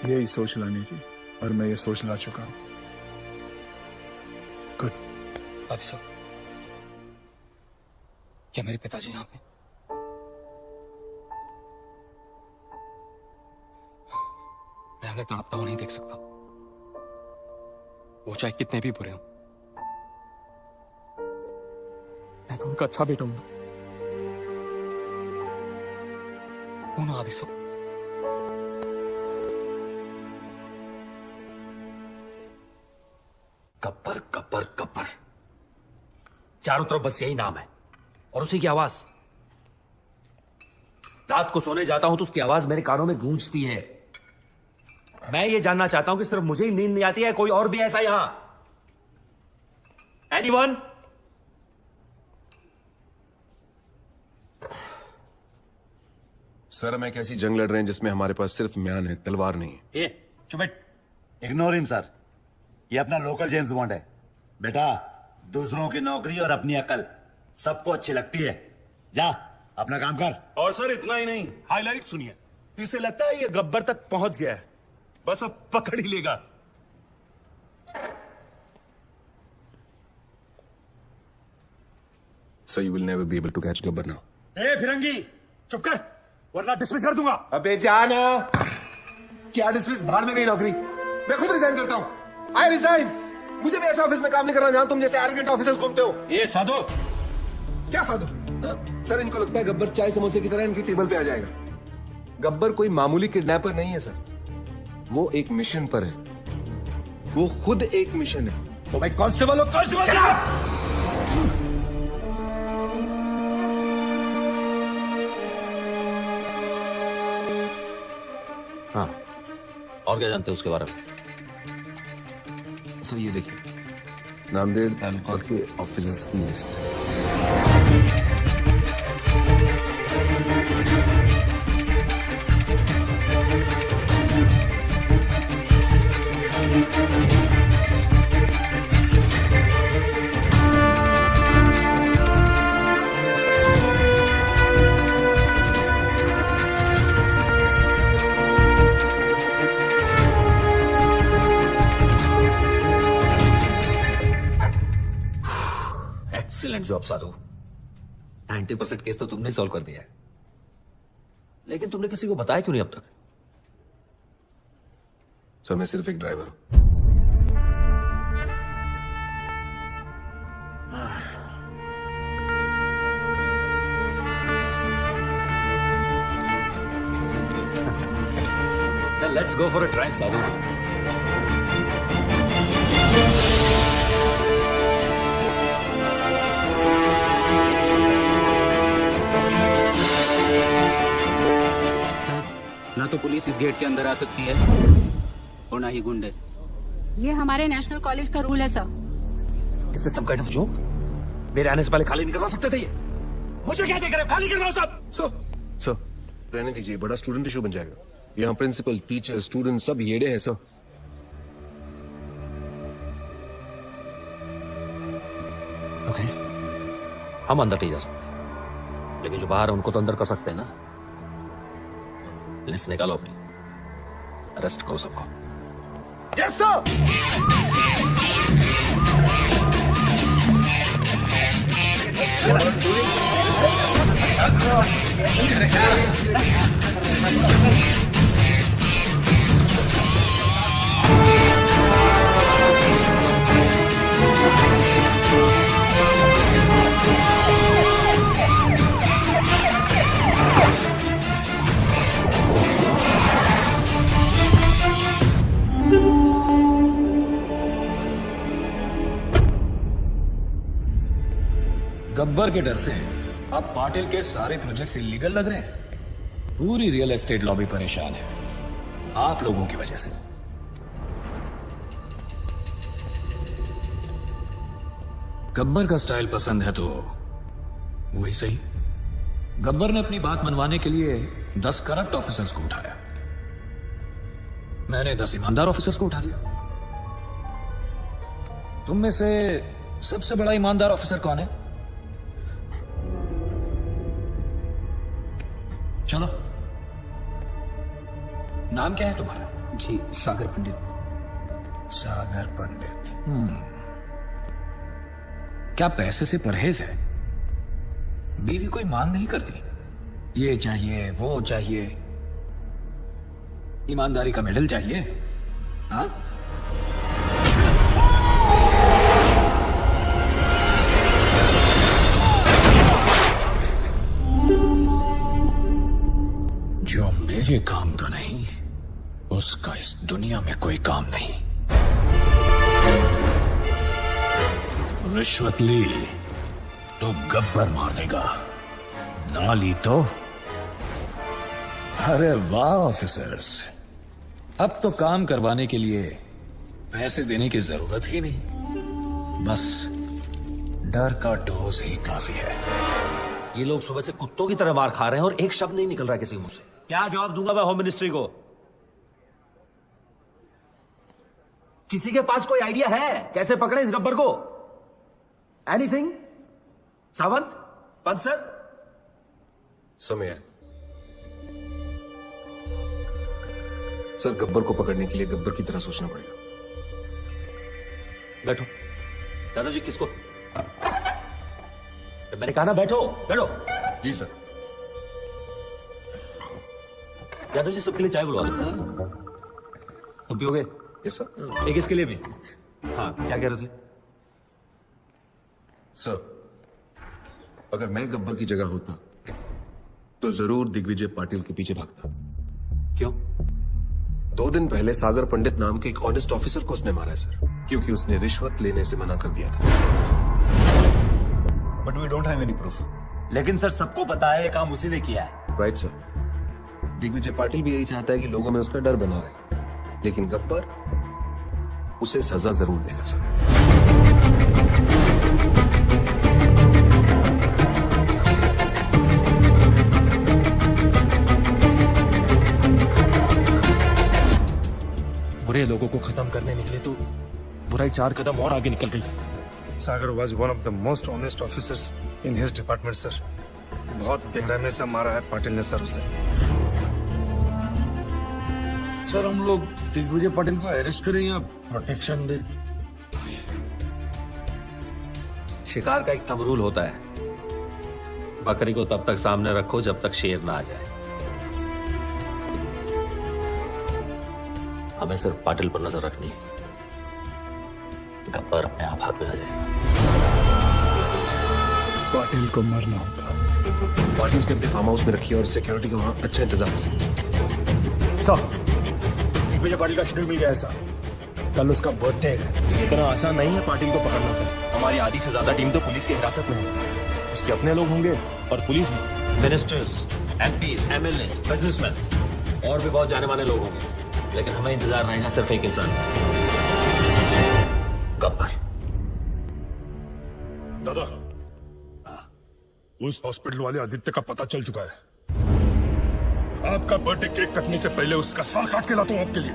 यही सोच लानी थी और मैं ये सोच ला चुका हूं। गुड। अच्छा, क्या मेरे पिताजी यहाँ पे? मैं उन्हें तड़पता हुआ नहीं देख सकता, वो चाहे कितने भी बुरे हों। मैं तो उनका अच्छा बेटा हूं ना आदिसो। गब्बर गब्बर गब्बर, चारों तरफ बस यही नाम है और उसी की आवाज। रात को सोने जाता हूं तो उसकी आवाज मेरे कानों में गूंजती है। मैं ये जानना चाहता हूं कि सिर्फ मुझे ही नींद नहीं आती है, कोई और भी ऐसा यहां? एनीवन? सर, हम एक ऐसी जंग लड़ रहे हैं जिसमें हमारे पास सिर्फ म्यान है, तलवार नहीं है। ए, चुप बैठ। इग्नोर हिम सर, ये अपना लोकल जेम्स बॉन्ड है। बेटा, दूसरों की नौकरी और अपनी अकल सबको अच्छी लगती है। जा अपना काम कर। और सर इतना ही नहीं, हाईलाइट सुनिए। इसे लगता है ये गब्बर तक पहुंच गया है, बस अब पकड़ ही लेगा। So you will never be able to catch Gabbar now. ए फिरंगी, चुप कर वरना डिसमिस कर दूंगा। अबे जाना, क्या डिसमिस? बाहर में गई नौकरी, मैं खुद रिजाइन करता हूं। I resign. मुझे भी ऐसे ऑफिस में काम नहीं करना जहां तुम जैसे एरोगेंट ऑफिसर्स घूमते हो। ये साधु। क्या साधु? सर, इनको लगता है गब्बर चाय समोसे की तरह इनकी टेबल पे आ जाएगा। गब्बर कोई मामूली किडनैपर नहीं है सर, वो एक मिशन पर है। वो खुद एक मिशन है। तो भाई कांस्टेबल हो, कांस्टेबल। हाँ, और क्या जानते हैं उसके बारे में? सर ये देखिए, नांदेड़ तालुका के ऑफिसर्स की लिस्ट। एक्सीलेंट जॉब साधु। 90% केस तो तुमने सॉल्व कर दिया है, लेकिन तुमने किसी को बताया क्यों नहीं अब तक? सर, मैं सिर्फ एक ड्राइवर हूं। Then let's go for a drive, साधु। ना तो पुलिस इस गेट के अंदर आ सकती है और ना ही गुंडे। ये हमारे नेशनल कॉलेज का रूल है sir. Is this some kind of joke? मेरे आने से पहले खाली नहीं करवा सकते थे ये? मुझे क्या देख रहे हो? खाली करवाओ सब। सर, रहने दीजिए, बड़ा स्टूडेंट इशू बन जाएगा। यहाँ प्रिंसिपल, टीचर, स्टूडेंट सब येड़े हैं सर। ओके, हम अंदर नहीं जा सकते, लेकिन जो बाहर है उनको तो अंदर कर सकते हैं ना। लिस्ट निकालो अपनी, अरेस्ट करो सबको। Yes sir. गब्बर के डर से अब पाटिल के सारे प्रोजेक्ट्स इलीगल लग रहे हैं। पूरी रियल एस्टेट लॉबी परेशान है, आप लोगों की वजह से। गब्बर का स्टाइल पसंद है तो वही सही। गब्बर ने अपनी बात मनवाने के लिए 10 करप्ट ऑफिसर्स को उठाया, मैंने 10 ईमानदार ऑफिसर्स को उठा लिया। तुम में से सबसे बड़ा ईमानदार ऑफिसर कौन है? चलो नाम क्या है तुम्हारा? जी सागर पंडित। सागर पंडित। क्या पैसे से परहेज है? बीवी कोई मांग नहीं करती, ये चाहिए वो चाहिए, ईमानदारी का मेडल चाहिए? हाँ? जो मेरे काम का नहीं, उसका इस दुनिया में कोई काम नहीं। रिश्वत ली तो गब्बर मार देगा, ना ली तो। अरे वाह ऑफिसर्स, अब तो काम करवाने के लिए पैसे देने की जरूरत ही नहीं, बस डर का डोज ही काफी है। ये लोग सुबह से कुत्तों की तरह मार खा रहे हैं और एक शब्द नहीं निकल रहा किसी मुंह से। क्या जवाब दूंगा मैं होम मिनिस्ट्री को? किसी के पास कोई आइडिया है कैसे पकड़े इस गब्बर को? एनीथिंग? सावंत, पंत सर? समय है सर, गब्बर को पकड़ने के लिए गब्बर की तरह सोचना पड़ेगा। बैठो। दादाजी किसको? मैंने कहा ना बैठो बैठो। जी सर। यादव जी सबके लिए चाय बुलवा दो। तुम पियोगे? Yes sir. एक इसके लिए भी। हाँ क्या कह रहे थे? सर, अगर मैं गब्बर की जगह होता तो जरूर दिग्विजय पाटिल के पीछे भागता। क्यों? 2 दिन पहले सागर पंडित नाम के एक ऑनेस्ट ऑफिसर को उसने मारा है सर, क्योंकि उसने रिश्वत लेने से मना कर दिया था। But we don't have any proof. लेकिन सर सबको पता है ये काम उसी ने किया है। Right sir. दिग्विजय पाटिल भी यही चाहता है कि लोगों में उसका डर बना रहे, लेकिन गब्बर उसे सजा जरूर देगा सर। बुरे लोगों को खत्म करने निकले तो बुराई 4 कदम और आगे निकल गई। सागर was one of the most honest officers in his department, sir. बहुत बेरहमी से मारा है पाटिल ने सर उसे। सर हम लोग दिग्विजय पाटिल को अरेस्ट करें या प्रोटेक्शन दें? शिकार का एक थंब रूल होता है, बकरी को तब तक सामने रखो जब तक शेर ना आ जाए। हमें सिर्फ पाटिल पर नजर रखनी है, गब्बर अपने आप हाथ में आ जाएगा। पाटिल को मरना होगा। पाटिल ने अपने फार्म हाउस में रखी है और सिक्योरिटी का वहां अच्छा इंतजाम है सर। दिग्विजय पाटिल का शेड्यूल मिल गया है सर, कल उसका बर्थडे है। इतना आसान नहीं है पाटिल को पकड़ना सर। हमारी आधी से ज्यादा टीम तो पुलिस की हिरासत में है, उसके अपने लोग होंगे और पुलिस भी। मिनिस्टर्स, एमपीज, एमएलएस, बिजनेसमैन और भी बहुत जाने माने लोग होंगे, लेकिन हमें इंतजार रहेगा सिर्फ एक इंसान, गब्बर। दादा, उस हॉस्पिटल वाले आदित्य का पता चल चुका है। आपका बर्थडे केक कटने से पहले उसका सर काट के लाता हूं आपके लिए।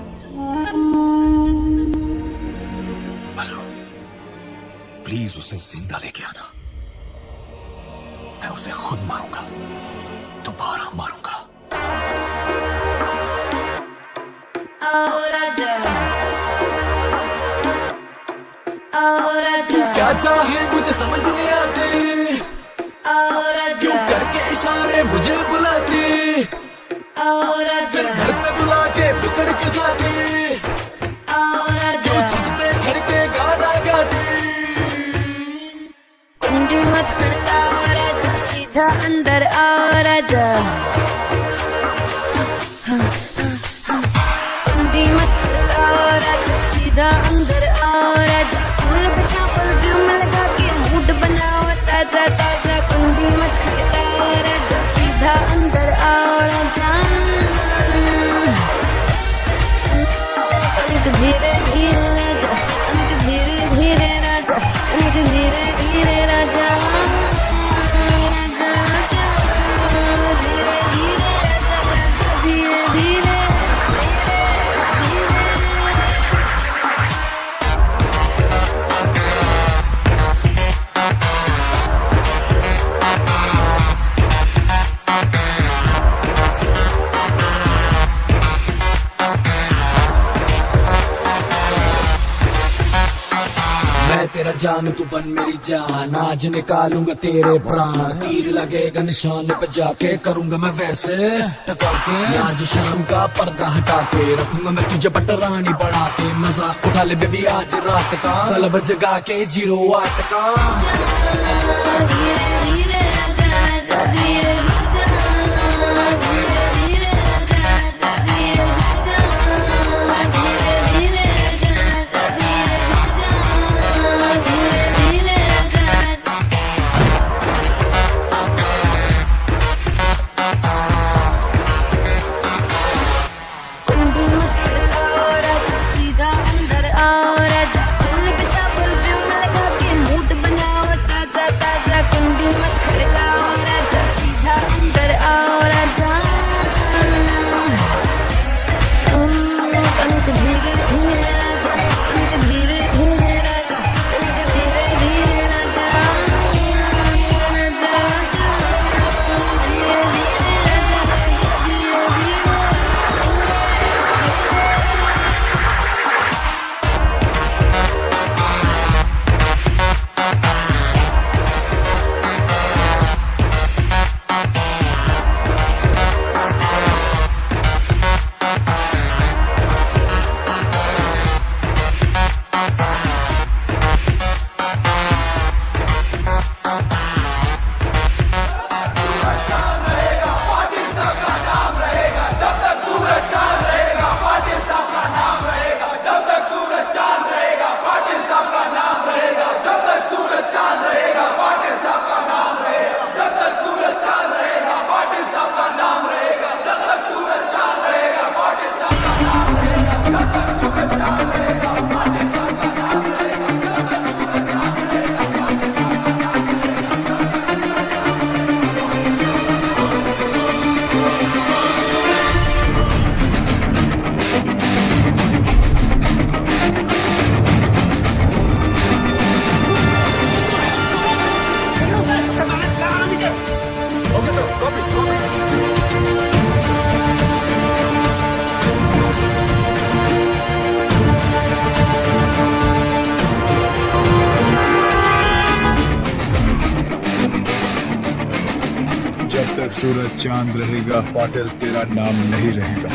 प्लीज उसे जिंदा लेके आना, मैं उसे खुद मारूंगा, दोबारा मारूंगा। तू क्या चाहे मुझे समझ नहीं आती, क्यों करके इशारे मुझे बुलाती, फिर घर पे बुला के बिखर के जाती, क्यों छत पे खड़ के गाना गाती। कुंडी मत खड़का राजा, सीधा अंदर आओ राजा। कुंडी मत खड़का राजा, सीधा अंदर आओ राजा। फूल बचा परफ्यूम लगा के मूड बनाओ ताजा ताजा। कुंडी मत खड़का राजा, सीधा अंदर आओ राजा। अनिक धीरे धीरे राजा, अनिक धीरे धीरे राजा, अनिक धीरे धीरे राजा। धीरे धीरे राजा, धीरे धीरे। मेरा जान तू बन मेरी जान, आज निकालूंगा तेरे प्राण, तीर लगेगा निशान पे जाके करूंगा मैं वैसे टका के, आज शाम का पर्दा हटा के रखूंगा मैं तुझे पटरानी बढ़ा के, मजाक उठा ले बेबी आज रात का, क्लब जगा के 08 का। जब तक सूरज चांद रहेगा पाटिल तेरा नाम नहीं रहेगा।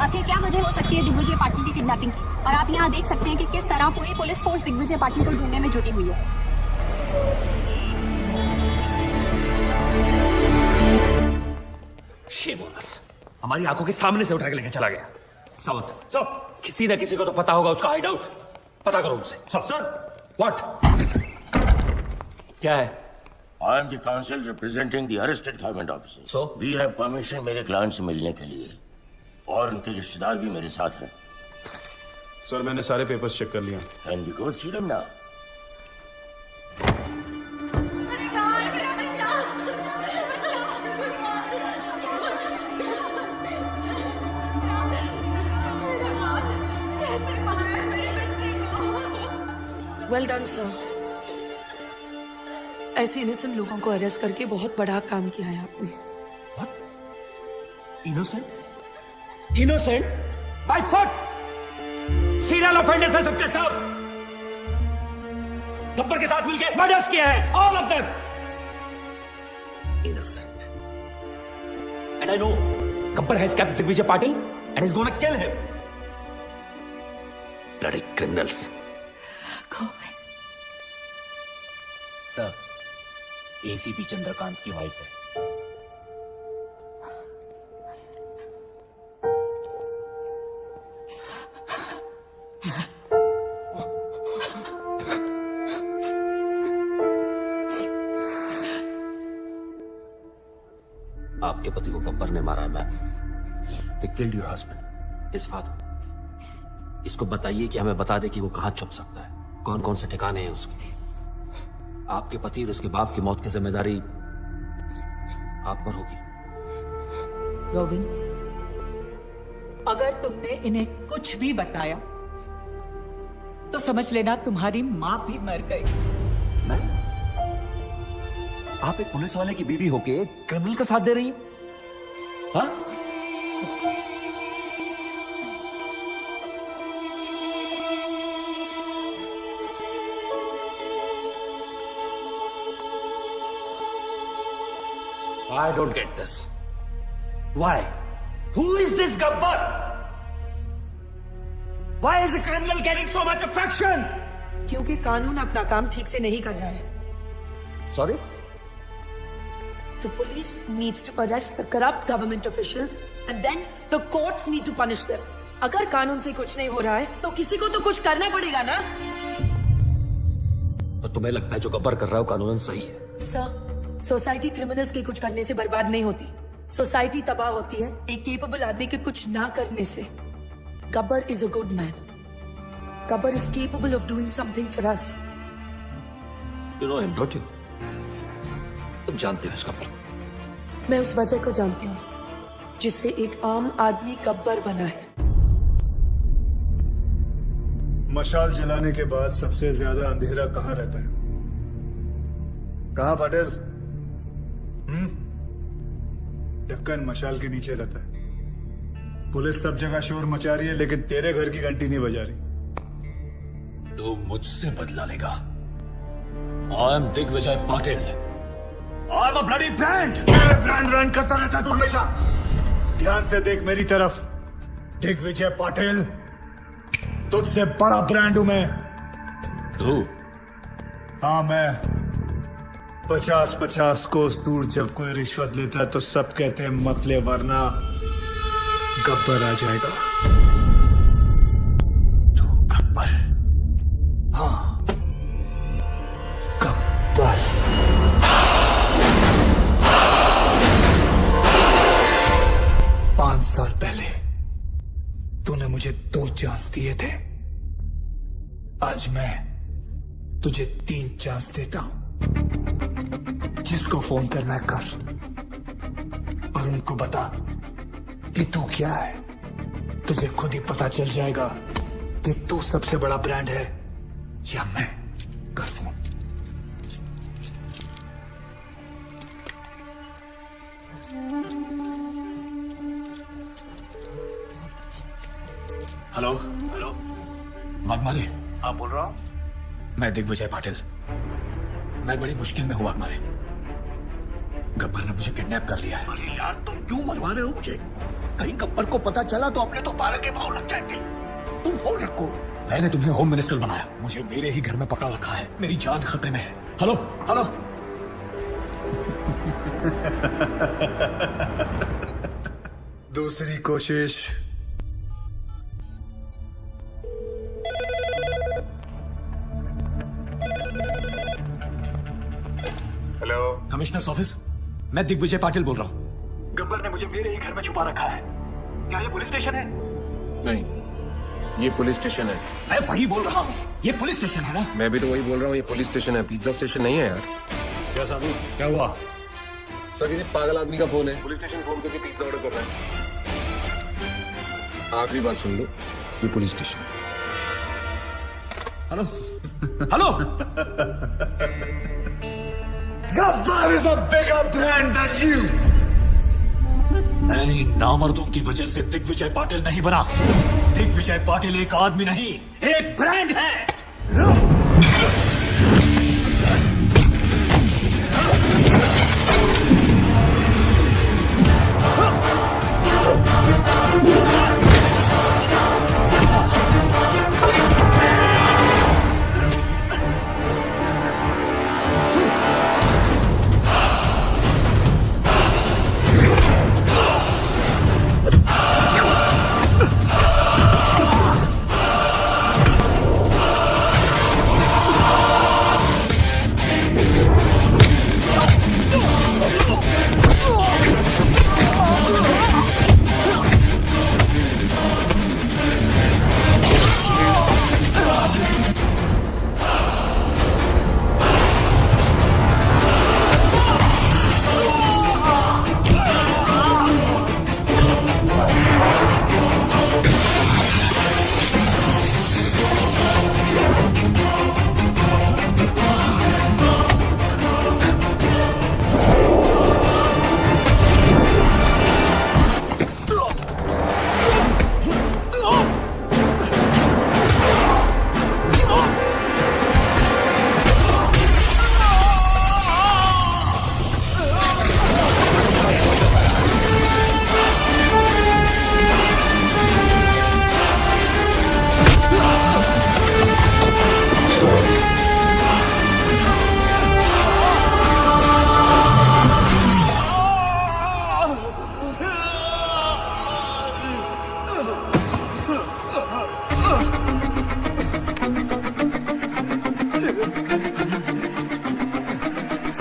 आखिर क्या वजह हो सकती है दिग्विजय पाटिल की किडनैपिंग की, और आप यहाँ देख सकते हैं कि किस तरह पूरी पुलिस फोर्स दिग्विजय पाटिल को ढूंढने में जुटी हुई है। शेमोनस हमारी आंखों के सामने से उठा के लेके चला गया। सावंत सर, किसी न किसी को तो पता होगा उसका हाइड आउट, पता करो उनसे। सर व्हाट क्या है? I am the counsel representing the arrested government officers. So? We have permission मेरे क्लाइंट से मिलने के लिए, और उनके रिश्तेदार भी मेरे साथ हैं। सर मैंने सारे पेपर्स चेक कर लिया। Can we go see them now? Well done sir, ऐसे इनोसेंट लोगों को अरेस्ट करके बहुत बड़ा काम किया है आपने। Innocent? Innocent? By foot! Serial offenders हैं सबके सब। गब्बर के साथ मिलकर मर्डर्स किए हैं, all of them. Innocent. And I know Gabbar has kept Digvijay Patil and is gonna kill him. Bloody criminals. Sir, ACP Chandrakant की वाइफ है। आपके पति को गब्बर ने मारा है, ma'am. He killed your husband, his father. इसको बताइए कि हमें बता दे कि वो कहाँ छुप सकता है, कौन कौन से ठिकाने हैं उसके। आपके पति और उसके बाप की मौत की जिम्मेदारी आप पर होगी। गोविंद, अगर तुमने इन्हें कुछ भी बताया तो समझ लेना तुम्हारी माँ भी मर गई। आप एक पुलिस वाले की बीवी होके एक क्रिमिनल का साथ दे रही हैं? हाँ? I don't get this. Why? Who is this Gabbar? Why is a criminal getting so much affection? क्योंकि कानून अपना काम ठीक से नहीं कर रहा है। Sorry? The police needs to arrest the corrupt government officials and then the courts need to punish them. अगर कानून से कुछ नहीं हो रहा है तो किसी को तो कुछ करना पड़ेगा ना। तो तुम्हें लगता है जो गब्बर कर रहा है वो कानूनन सही है? सर, सोसाइटी क्रिमिनल्स के कुछ करने से बर्बाद नहीं होती, सोसाइटी तबाह होती है एक केपेबल आदमी के कुछ ना करने से। Gabbar is a good man. Gabbar is capable of doing something for us. You know him, don't you? तुम जानते हो इस गब्बर? मैं उस वजह को जानती हूँ जिससे एक आम आदमी गब्बर बना है। मशाल जलाने के बाद सबसे ज्यादा अंधेरा कहाँ रहता है? कहाँ पटेल? ढक्कन मशाल के नीचे रहता है। पुलिस सब जगह शोर मचा रही है लेकिन तेरे घर की घंटी नहीं बजा रही। तो मुझसे बदला लेगा। I am Digvijay Patil. I am a bloody brand. Brand run करता रहता है तू हमेशा। ध्यान से देख मेरी तरफ। दिग्विजय पाटिल, तुझसे बड़ा ब्रांड हूं मैं। तू? हाँ मैं। 50-50 कोस दूर जब कोई रिश्वत लेता है तो सब कहते हैं मत ले वरना गब्बर आ जाएगा। तू गब्बर? हाँ, गब्बर। पांच साल पहले तूने मुझे 2 चांस दिए थे। आज मैं तुझे 3 चांस देता हूं। जिसको फोन करना है कर और उनको बता कि तू क्या है। तुझे खुद ही पता चल जाएगा कि तू सबसे बड़ा ब्रांड है या मैं। कर फोन। हेलो। हेलो, वाघमारे? हाँ बोल रहा हूँ। मैं दिग्विजय पाटिल। मैं बड़ी मुश्किल में हूँ वाघमारे। गब्बर ने मुझे किडनैप कर लिया है। अरे यार तुम क्यों मरवा रहे हो मुझे? कहीं गब्बर को पता चला तो अपने तो 12 के भाव लग जाएंगे। तुम फोन रखो। मैंने तुम्हें होम मिनिस्टर बनाया, मुझे मेरे ही घर में पकड़ रखा है। मेरी जान खतरे में है। Hello hello. दूसरी कोशिश। Hello, commissioners office. मैं दिग्विजय पाटिल बोल रहा हूँ। गब्बर ने मुझे मेरे ही घर में छुपा रखा है। क्या ये पुलिस स्टेशन है? नहीं, ये पुलिस स्टेशन है। मैं वही बोल रहा हूँ, ये पुलिस स्टेशन है ना? मैं भी तो वही बोल रहा हूँ, ये पुलिस स्टेशन है, पिज्जा स्टेशन नहीं है यार। क्या साधु, क्या हुआ? सर किसी पागल आदमी का फोन है। पुलिस स्टेशन फोन करके पिज्जा ऑर्डर कर रहा है। आखिरी बात सुन लो, ये police station. Hello hello. Gabbar is a bigger brand than you. मैं इन नामर्दों की वजह से दिग्विजय पाटिल नहीं बना। दिग्विजय पाटिल एक आदमी नहीं, एक ब्रांड है।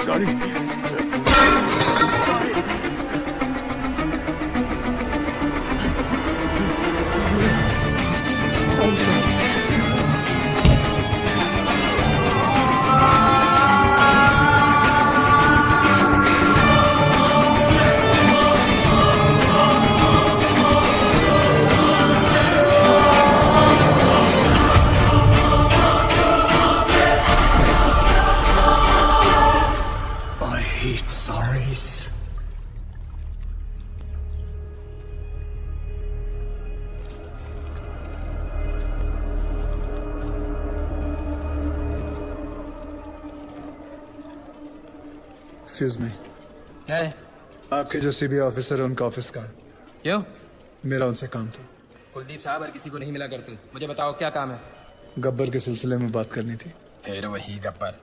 Sorry I hate sorries. Excuse me. क्या है? आपके जो सीबीआई ऑफिसर है उनका ऑफिस कहाँ है? क्यों? मेरा उनसे काम था। कुलदीप साहब हर किसी को नहीं मिला करते। मुझे बताओ क्या काम है? गब्बर के सिलसिले में बात करनी थी। फिर वही गब्बर।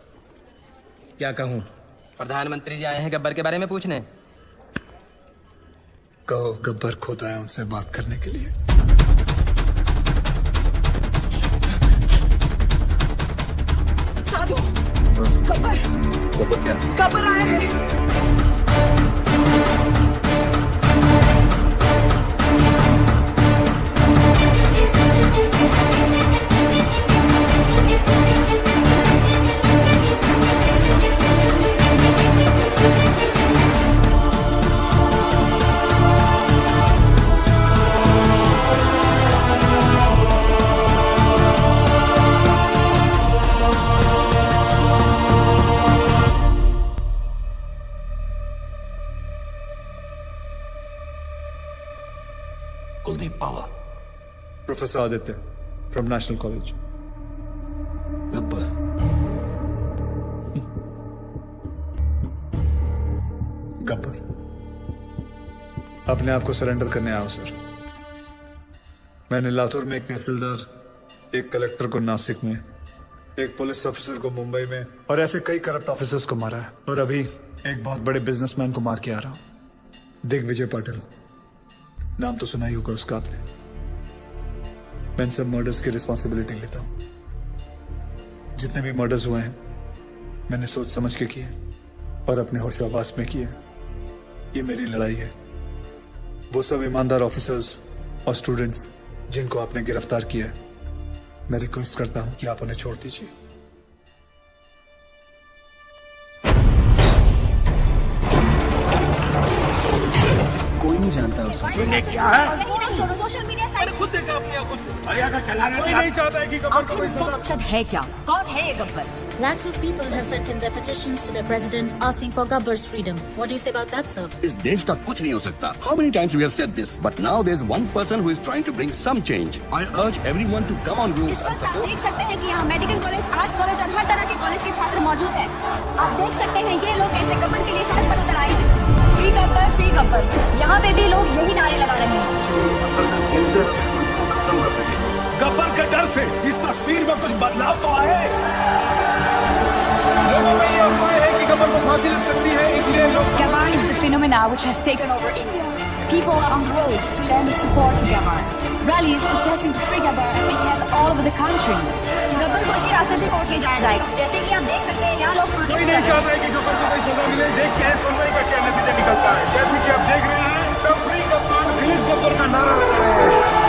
क्या कहूँ? प्रधानमंत्री जी आए हैं गब्बर के बारे में पूछने। कहो गब्बर खुद आया उनसे बात करने के लिए। साधु, गब्बर गब्बर क्या? गब्बर आया है। Kuldeep Pawa. Professor Aditya from national college. Gabbar. Gabbar अपने आप को सरेंडर करने आया हूं सर। मैंने लातूर में एक तहसीलदार, एक कलेक्टर को नासिक में, एक पुलिस ऑफिसर को मुंबई में और ऐसे कई करप्ट ऑफिसर्स को मारा है। और अभी एक बहुत बड़े बिजनेसमैन को मार के आ रहा हूं, दिग्विजय पाटिल। नाम तो सुना ही होगा उसका आपने। मैं इन सब मर्डर्स की रिस्पॉन्सिबिलिटी लेता हूं। जितने भी मर्डर्स हुए हैं मैंने सोच समझ के किए और अपने होशाबास में किए। ये मेरी लड़ाई है। वो सब ईमानदार ऑफिसर्स और स्टूडेंट्स जिनको आपने गिरफ्तार किया है, मैं रिक्वेस्ट करता हूं कि आप उन्हें छोड़ दीजिए। कोई नहीं जानता उसे। तूने क्या है? सोशल मीडिया साइट खुद देखा अपनी आंखों से। अरे अगर चलाने कोई नहीं चाहता है कि गब्बर को कोई सजा। मकसद है क्या? कौन है ये Gabbar? Lakhs of people have sent in their petitions to their president asking for Gabbar's freedom. What do you say about that, sir? इस देश का कुछ नहीं हो सकता. How many times we have said this? But now there's one person who is trying to bring some change. I urge everyone to come on roofs and आप support. देख सकते हैं कि यहाँ मेडिकल कॉलेज, आर्ट्स कॉलेज और हर तरह के college के छात्र मौजूद हैं। आप देख सकते हैं ये लोग कैसे गब्बर के लिए सड़क पर उतर आए हैं। Free Gabbar, free Gabbar. यहाँ पे भी लोग यही नारे लगा रहे हैं। गब्बर के डर से इस तस्वीर में कुछ बदलाव तो आए। लोगों में ये अफवाह है कि गब्बर को फांसी लग सकती है, इसलिए लोग Gabbar is the phenomena which has taken over India. People are on the roads to lend their support for Gabbar. Rallies protesting to free Gabbar are being held all over the country. Gabbar को इसी रास्ते से court ले जाया जाएगा। जैसे कि आप देख सकते हैं यहाँ लोग कोई नहीं चाहता है कि गब्बर को कोई सजा मिले। देखते हैं सुनवाई का क्या नतीजा निकलता है। जैसे कि आप देख रहे हैं सब फ्री गब्बर, रिलीज गब्बर का नारा लगा रहे हैं।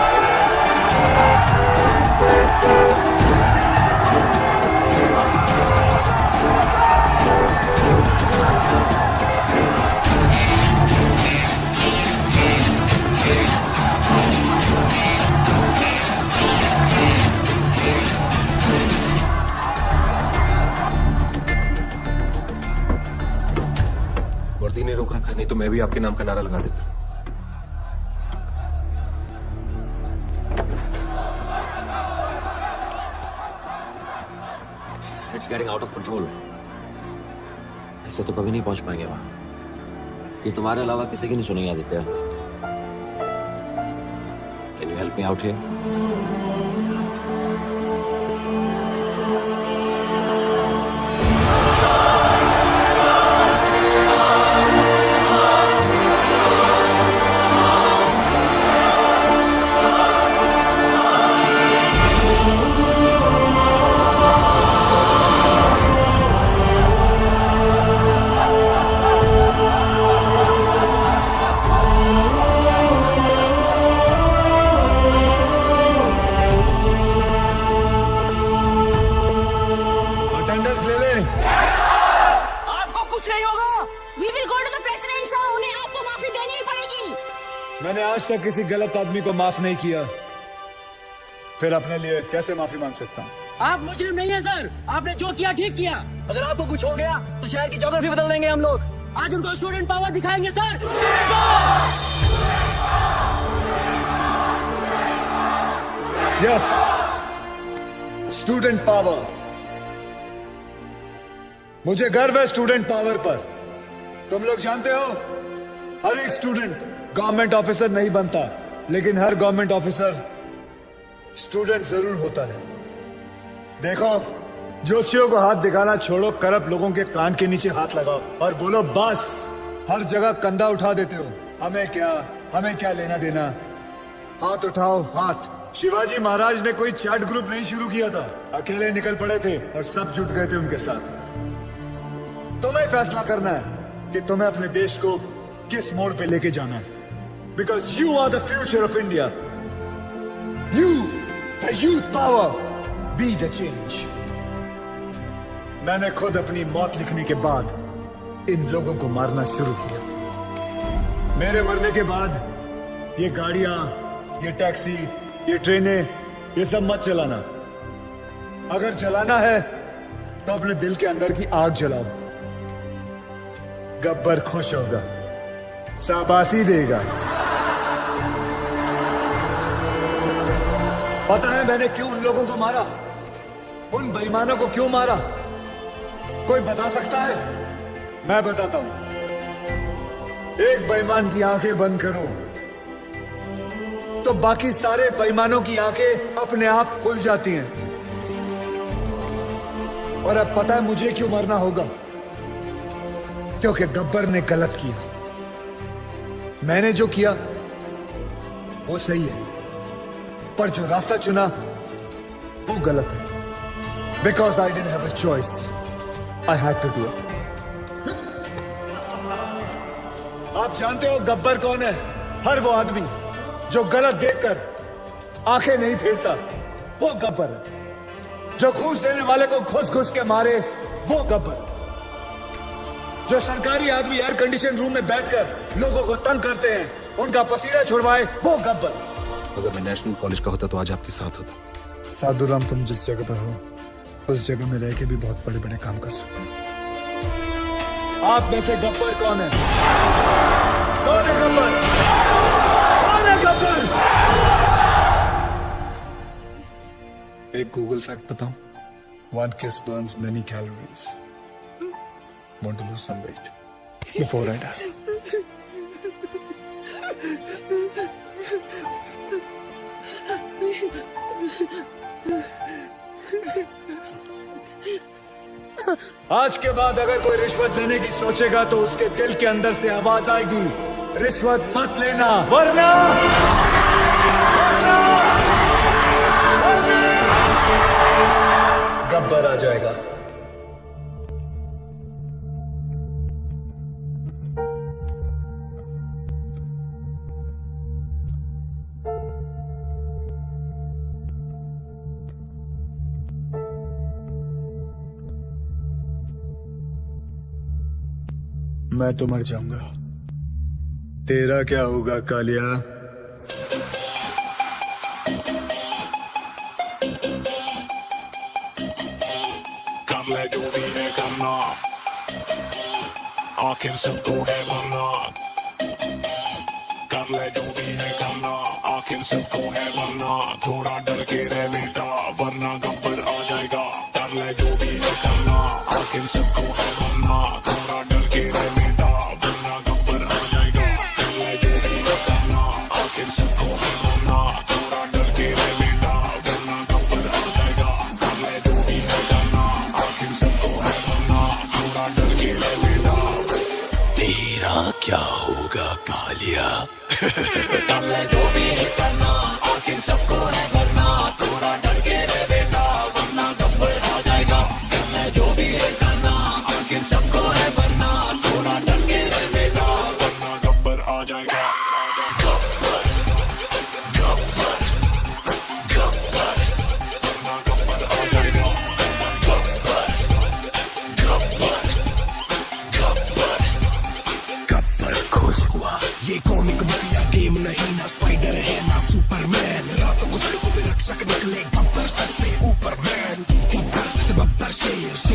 वर्दी ने रोक रखा, नहीं तो मैं भी आपके नाम का नारा लगा देता। It's getting out of control. ऐसे तो कभी नहीं पहुंच पाएंगे वहां। ये तुम्हारे अलावा किसी की नहीं सुनेंगे Aditya. Can you help me out here? नहीं? आपको कुछ नहीं होगा। We will go to the president, sir. उन्हें आपको माफी देनी ही पड़ेगी। मैंने आज तक किसी गलत आदमी को माफ नहीं किया, फिर अपने लिए कैसे माफी मांग सकता हूँ? आप मुजरिम नहीं है सर, आपने जो किया ठीक किया। अगर आपको कुछ हो गया तो शहर की ज्योग्राफी बदल देंगे हम लोग। आज उनको स्टूडेंट पावर दिखाएंगे सर। Yes, student power. मुझे गर्व है स्टूडेंट पावर पर। तुम लोग जानते हो, हर एक स्टूडेंट गवर्नमेंट ऑफिसर नहीं बनता, लेकिन हर गवर्नमेंट ऑफिसर स्टूडेंट जरूर होता है। देखो, जोशियों को हाथ दिखाना छोड़ो, करप्ट लोगों के कान के नीचे हाथ लगाओ और बोलो बस। हर जगह कंधा उठा देते हो, हमें क्या लेना देना। हाथ उठाओ, हाथ। शिवाजी महाराज ने कोई चैट ग्रुप नहीं शुरू किया था, अकेले निकल पड़े थे और सब जुट गए थे उनके साथ। तुम्हें फैसला करना है कि तुम्हें अपने देश को किस मोड़ पे लेके जाना है, because you are the future of India. You, the youth power, be the change. मैंने खुद अपनी मौत लिखने के बाद इन लोगों को मारना शुरू किया। मेरे मरने के बाद ये गाड़ियां, ये टैक्सी, ये ट्रेनें, ये सब मत चलाना। अगर चलाना है तो अपने दिल के अंदर की आग जलाओ। गब्बर खुश होगा, शाबाशी देगा। पता है मैंने क्यों उन लोगों को मारा, उन बेईमानों को क्यों मारा? कोई बता सकता है? मैं बताता हूं। एक बेईमान की आंखें बंद करो तो बाकी सारे बेईमानों की आंखें अपने आप खुल जाती हैं। और अब पता है मुझे क्यों मरना होगा? क्योंकि गब्बर ने गलत किया। मैंने जो किया वो सही है, पर जो रास्ता चुना वो गलत है। Because I didn't have a choice, I had to do it. आप जानते हो गब्बर कौन है? हर वो आदमी जो गलत देखकर आंखें नहीं फेरता, वो गब्बर है। जो घूस देने वाले को घुस घुस के मारे, वो गब्बर। जो सरकारी आदमी एयर कंडीशन रूम में बैठकर लोगों को तंग करते हैं, उनका पसीना छुड़वाए, वो गब्बर। अगर मैं नेशनल कॉलेज का होता तो आज आपके साथ होता। साधुराम, तुम जिस जगह पर हो उस जगह में रह के भी बहुत बड़े बड़े काम कर सकते हो। आप में से गब्बर कौन है? कौन है गब्बर? कौन है गब्बर? एक गूगल फैक्ट बताऊं? One kiss burns many calories. Want to lose some weight before I die? आज के बाद अगर कोई रिश्वत लेने की सोचेगा तो उसके दिल के अंदर से आवाज आएगी, रिश्वत मत लेना, वरना गब्बर आ जाएगा। मैं तो मर जाऊंगा, तेरा क्या होगा कालिया? कर ले जो भी है करना, आखिर सबको है मरना। कर ले जो भी है करना, आखिर सबको है मरना। थोड़ा डर के रह बेटा, वरना गब्बर आ जाएगा। कर ले जो भी है करना, आखिर सबको है मरना। थोड़ा डर के रह बेटा, वरना गब्बर आ जाएगा। कर ले जो भी है करना, आखिर सबको है मरना। थोड़ा डर के रह बेटा, वरना गब्बर आ जाएगा। कर ले जो भी है करना, आखिर सबको है मरना। थोड़ा डर के रह बेटा, तेरा क्या होगा कालिया? कर ले जो भी है करना, आखिर सबको है मरना। थोड़ा डर के रह बेटा, वरना गब्बर आ जाएगा। कर ले जो भी है करना, आखिर सबको है मरना। थोड़ा डर के रह बेटा, वरना गब्बर आ जाएगा।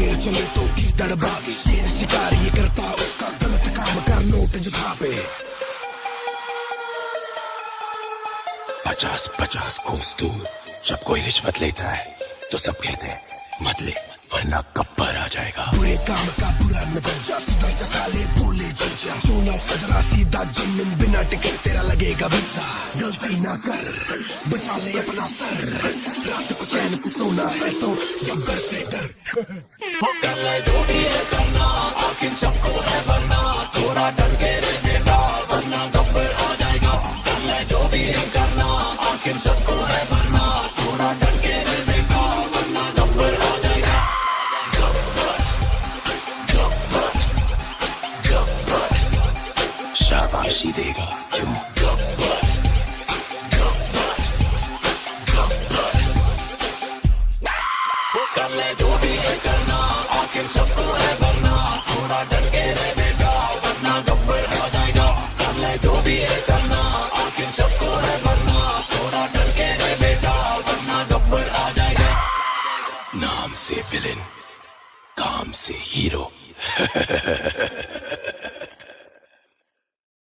शेर चले तो गीदड़ भागे, शेर शिकार ये करता उसका गलत काम कर नोट जो छापे। 50-50 कोस दूर जब कोई रिश्वत लेता है तो सब कहते हैं मत ले वरना गब्बर आ जाएगा। बुरे काम का बुरा नतीजा, सुधर जा साले बोले जीजा, सोना सदरा सीधा जन्म बिना टिकट तेरा लगेगा वीजा। गलती ना कर बचा ले अपना सर, रात को चैन से सोना है तो गब्बर से डर। कर ले जो भी है करना, आखिर सबको है वरना, थोड़ा डर के रहना वरना गब्बर आ जाएगा। कर ले जो भी है करना, आखिर सबको है वरना, थोड़ा डर के रहना वरना गब्बर आ जाएगा। शाबाशी देगा क्यों? कर ले जो भी है करना, आखिर सबको है वरना, थोड़ा डर के रहना वरना गब्बर आ जाएगा। कर ले जो भी है करना, आखिर सबको है वरना, थोड़ा डर के रहना वरना गब्बर आ जाएगा। नाम से विलेन, काम से हीरो।